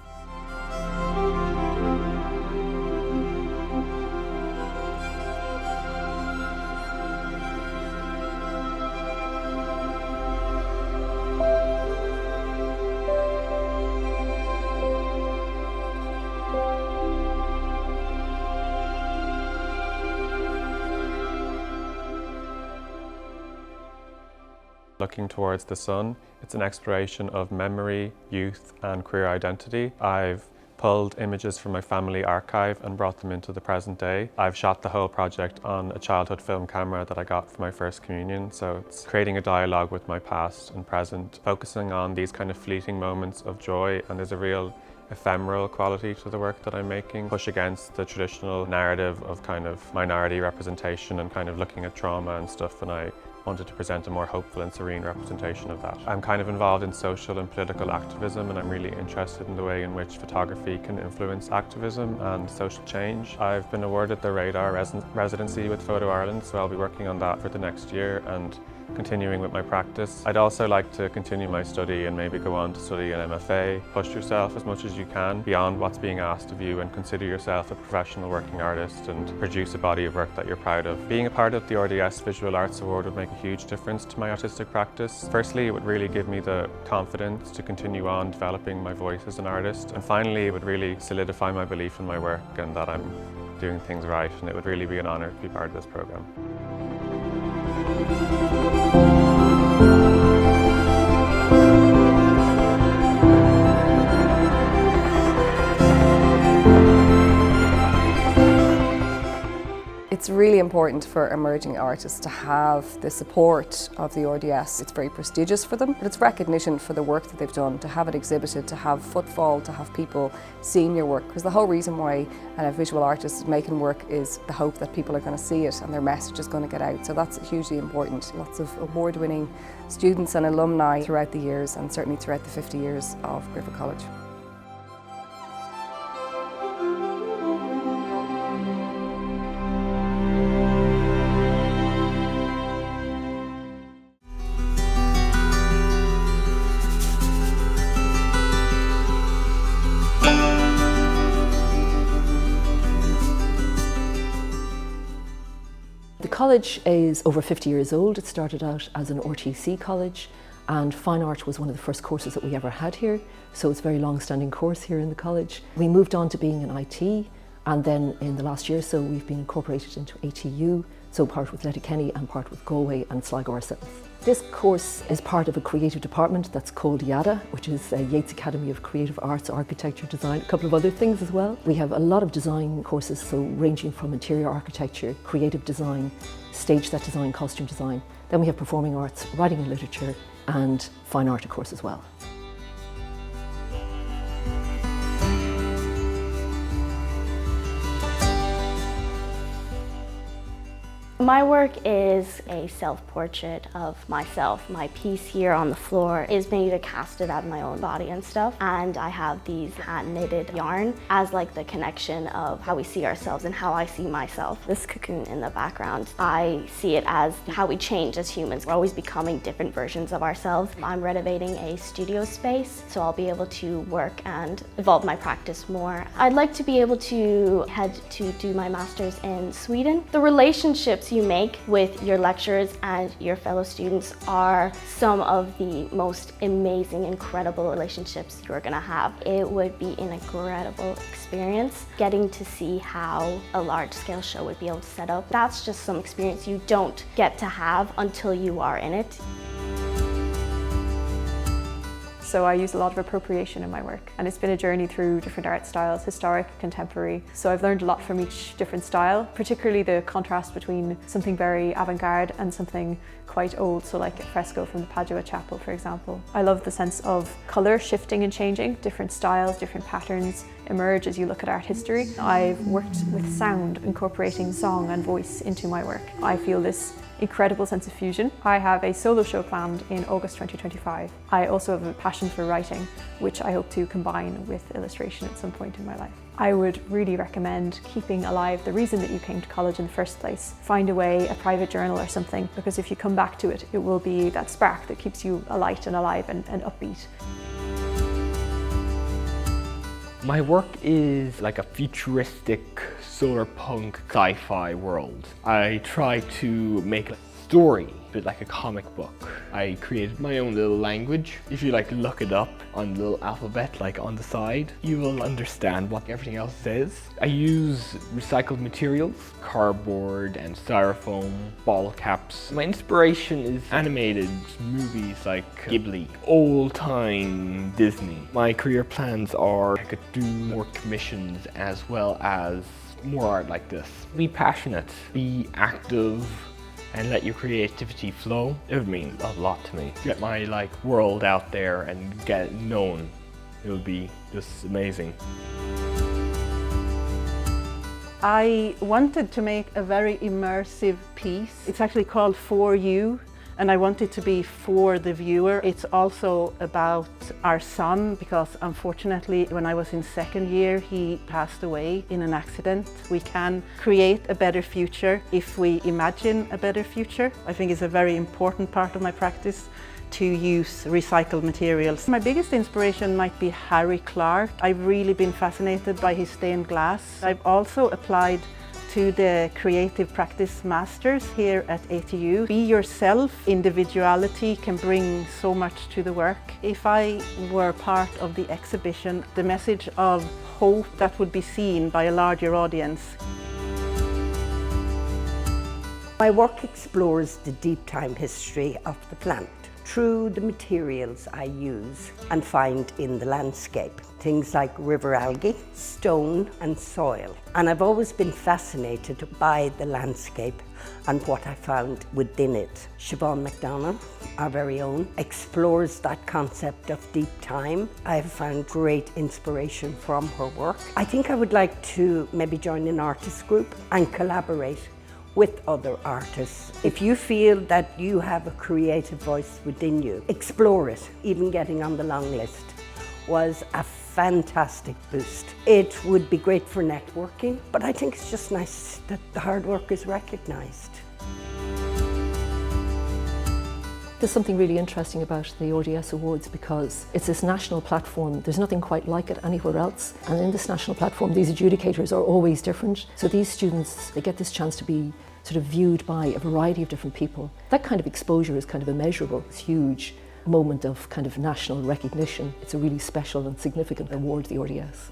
Looking towards the sun, it's an exploration of memory, youth and queer identity. I've pulled images from my family archive and brought them into the present day. I've shot the whole project on a childhood film camera that I got for my first communion, so it's creating a dialogue with my past and present, focusing on these kind of fleeting moments of joy, and there's a real ephemeral quality to the work that I'm making, push against the traditional narrative of kind of minority representation and kind of looking at trauma and stuff, and I wanted to present a more hopeful and serene representation of that. I'm kind of involved in social and political activism, and I'm really interested in the way in which photography can influence activism and social change. I've been awarded the Radar residency with Photo Ireland, so I'll be working on that for the next year, and continuing with my practice. I'd also like to continue my study and maybe go on to study an MFA. Push yourself as much as you can beyond what's being asked of you and consider yourself a professional working artist and produce a body of work that you're proud of. Being a part of the RDS Visual Arts Award would make a huge difference to my artistic practice. Firstly, it would really give me the confidence to continue on developing my voice as an artist. And finally, it would really solidify my belief in my work and that I'm doing things right, and it would really be an honour to be part of this programme. It's really important for emerging artists to have the support of the RDS. It's very prestigious for them, but it's recognition for the work that they've done, to have it exhibited, to have footfall, to have people seeing your work. Because the whole reason why a visual artist is making work is the hope that people are going to see it and their message is going to get out. So that's hugely important. Lots of award-winning students and alumni throughout the years, and certainly throughout the 50 years of Griffith College. The college is over 50 years old. It started out as an RTC college, and fine art was one of the first courses that we ever had here, so it's a very long-standing course here in the college. We moved on to being an IT, and then in the last year or so we've been incorporated into ATU, so part with Letterkenny and part with Galway and Sligo ourselves. This course is part of a creative department that's called YADA, which is Yates Academy of Creative Arts, Architecture, Design, a couple of other things as well. We have a lot of design courses, so ranging from interior architecture, creative design, stage set design, costume design. Then we have performing arts, writing and literature, and fine art of course as well. My work is a self-portrait of myself. My piece here on the floor is made of casted out of my own body and stuff, and I have these hand-knitted yarn as like the connection of how we see ourselves and how I see myself. This cocoon in the background, I see it as how we change as humans. We're always becoming different versions of ourselves. I'm renovating a studio space, so I'll be able to work and evolve my practice more. I'd like to be able to head to do my master's in Sweden. The relationships you make with your lecturers and your fellow students are some of the most amazing, incredible relationships you're gonna have. It would be an incredible experience getting to see how a large-scale show would be able to set up. That's just some experience you don't get to have until you are in it. So I use a lot of appropriation in my work, and it's been a journey through different art styles, historic, contemporary. So I've learned a lot from each different style, particularly the contrast between something very avant-garde and something quite old, so like a fresco from the Padua Chapel, for example. I love the sense of colour shifting and changing, different styles, different patterns emerge as you look at art history. I've worked with sound, incorporating song and voice into my work. I feel this incredible sense of fusion. I have a solo show planned in August 2025. I also have a passion for writing, which I hope to combine with illustration at some point in my life. I would really recommend keeping alive the reason that you came to college in the first place. Find a way, a private journal or something, because if you come back to it, it will be that spark that keeps you alight and alive and upbeat. My work is like a futuristic solar punk sci-fi world. I try to make a story, a bit like a comic book. I created my own little language. If you like look it up on the little alphabet like on the side, you will understand what everything else says. I use recycled materials, cardboard and styrofoam, bottle caps. My inspiration is animated movies like Ghibli, old-time Disney. My career plans are I could do more commissions as well as more art like this. Be passionate, be active, and let your creativity flow. It would mean a lot to me. Get my world out there and get it known. It would be just amazing. I wanted to make a very immersive piece. It's actually called For You, and I want it to be for the viewer. It's also about our son, because unfortunately when I was in second year he passed away in an accident. We can create a better future if we imagine a better future. I think it's a very important part of my practice to use recycled materials. My biggest inspiration might be Harry Clark. I've really been fascinated by his stained glass. I've also applied to the Creative Practice Masters here at ATU. Be yourself. Individuality can bring so much to the work. If I were part of the exhibition, the message of hope that would be seen by a larger audience. My work explores the deep time history of the plant through the materials I use and find in the landscape. Things like river algae, stone and soil. And I've always been fascinated by the landscape and what I found within it. Siobhan McDonagh, our very own, explores that concept of deep time. I've found great inspiration from her work. I think I would like to maybe join an artist group and collaborate with other artists. If you feel that you have a creative voice within you, explore it. Even getting on the long list was a fantastic boost. It would be great for networking, but I think it's just nice that the hard work is recognised. There's something really interesting about the RDS Awards because it's this national platform. There's nothing quite like it anywhere else. And in this national platform, these adjudicators are always different. So these students, they get this chance to be sort of viewed by a variety of different people. That kind of exposure is kind of immeasurable. It's huge moment of kind of national recognition. It's a really special and significant award, the RDS.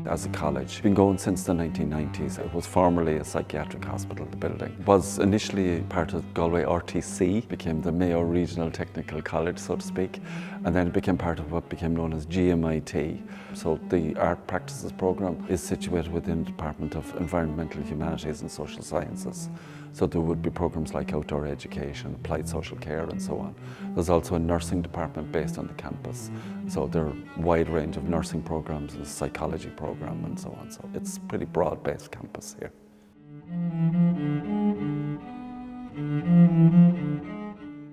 As a college, been going since the 1990s. It was formerly a psychiatric hospital, the building. It was initially part of Galway RTC, became the Mayo Regional Technical College, so to speak, and then it became part of what became known as GMIT. So the Art Practices programme is situated within the Department of Environmental Humanities and Social Sciences. So there would be programmes like outdoor education, applied social care and so on. There's also a nursing department based on the campus. So there are a wide range of nursing programmes, a psychology programme and so on. So it's a pretty broad-based campus here.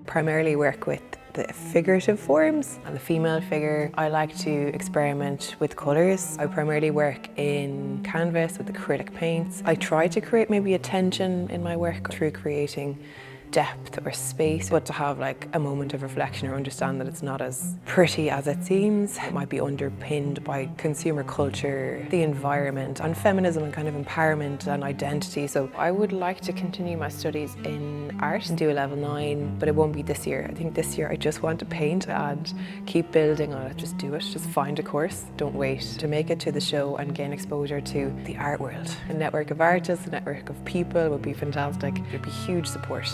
Primarily work with the figurative forms and the female figure. I like to experiment with colours. I primarily work in canvas with acrylic paints. I try to create maybe a tension in my work through creating depth or space, but to have like a moment of reflection or understand that it's not as pretty as it seems. It might be underpinned by consumer culture, the environment, and feminism and kind of empowerment and identity. So I would like to continue my studies in art and do a level 9, but it won't be this year. I think this year I just want to paint and keep building on it. Just do it, just find a course. Don't wait to make it to the show and gain exposure to the art world. A network of artists, a network of people would be fantastic. It would be huge support.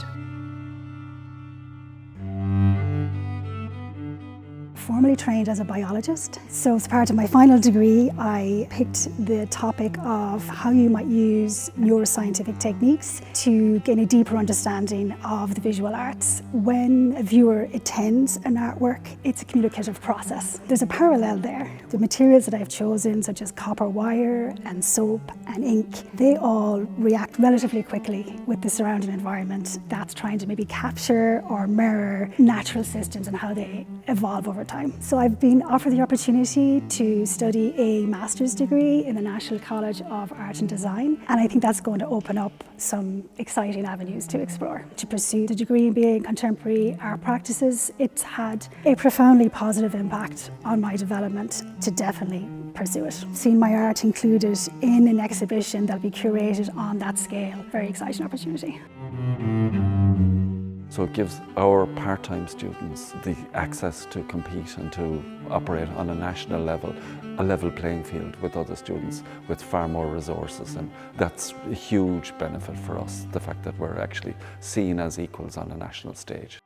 Formally trained as a biologist. So as part of my final degree, I picked the topic of how you might use neuroscientific techniques to gain a deeper understanding of the visual arts. When a viewer attends an artwork, it's a communicative process. There's a parallel there. The materials that I've chosen, such as copper wire and soap and ink, they all react relatively quickly with the surrounding environment. That's trying to maybe capture or mirror natural systems and how they evolve over time. So I've been offered the opportunity to study a master's degree in the National College of Art and Design, and I think that's going to open up some exciting avenues to explore. To pursue the degree in BA in Contemporary Art Practices, it's had a profoundly positive impact on my development to definitely pursue it. Seeing my art included in an exhibition that'll be curated on that scale, very exciting opportunity. So it gives our part-time students the access to compete and to operate on a national level, a level playing field with other students with far more resources, and that's a huge benefit for us, the fact that we're actually seen as equals on a national stage.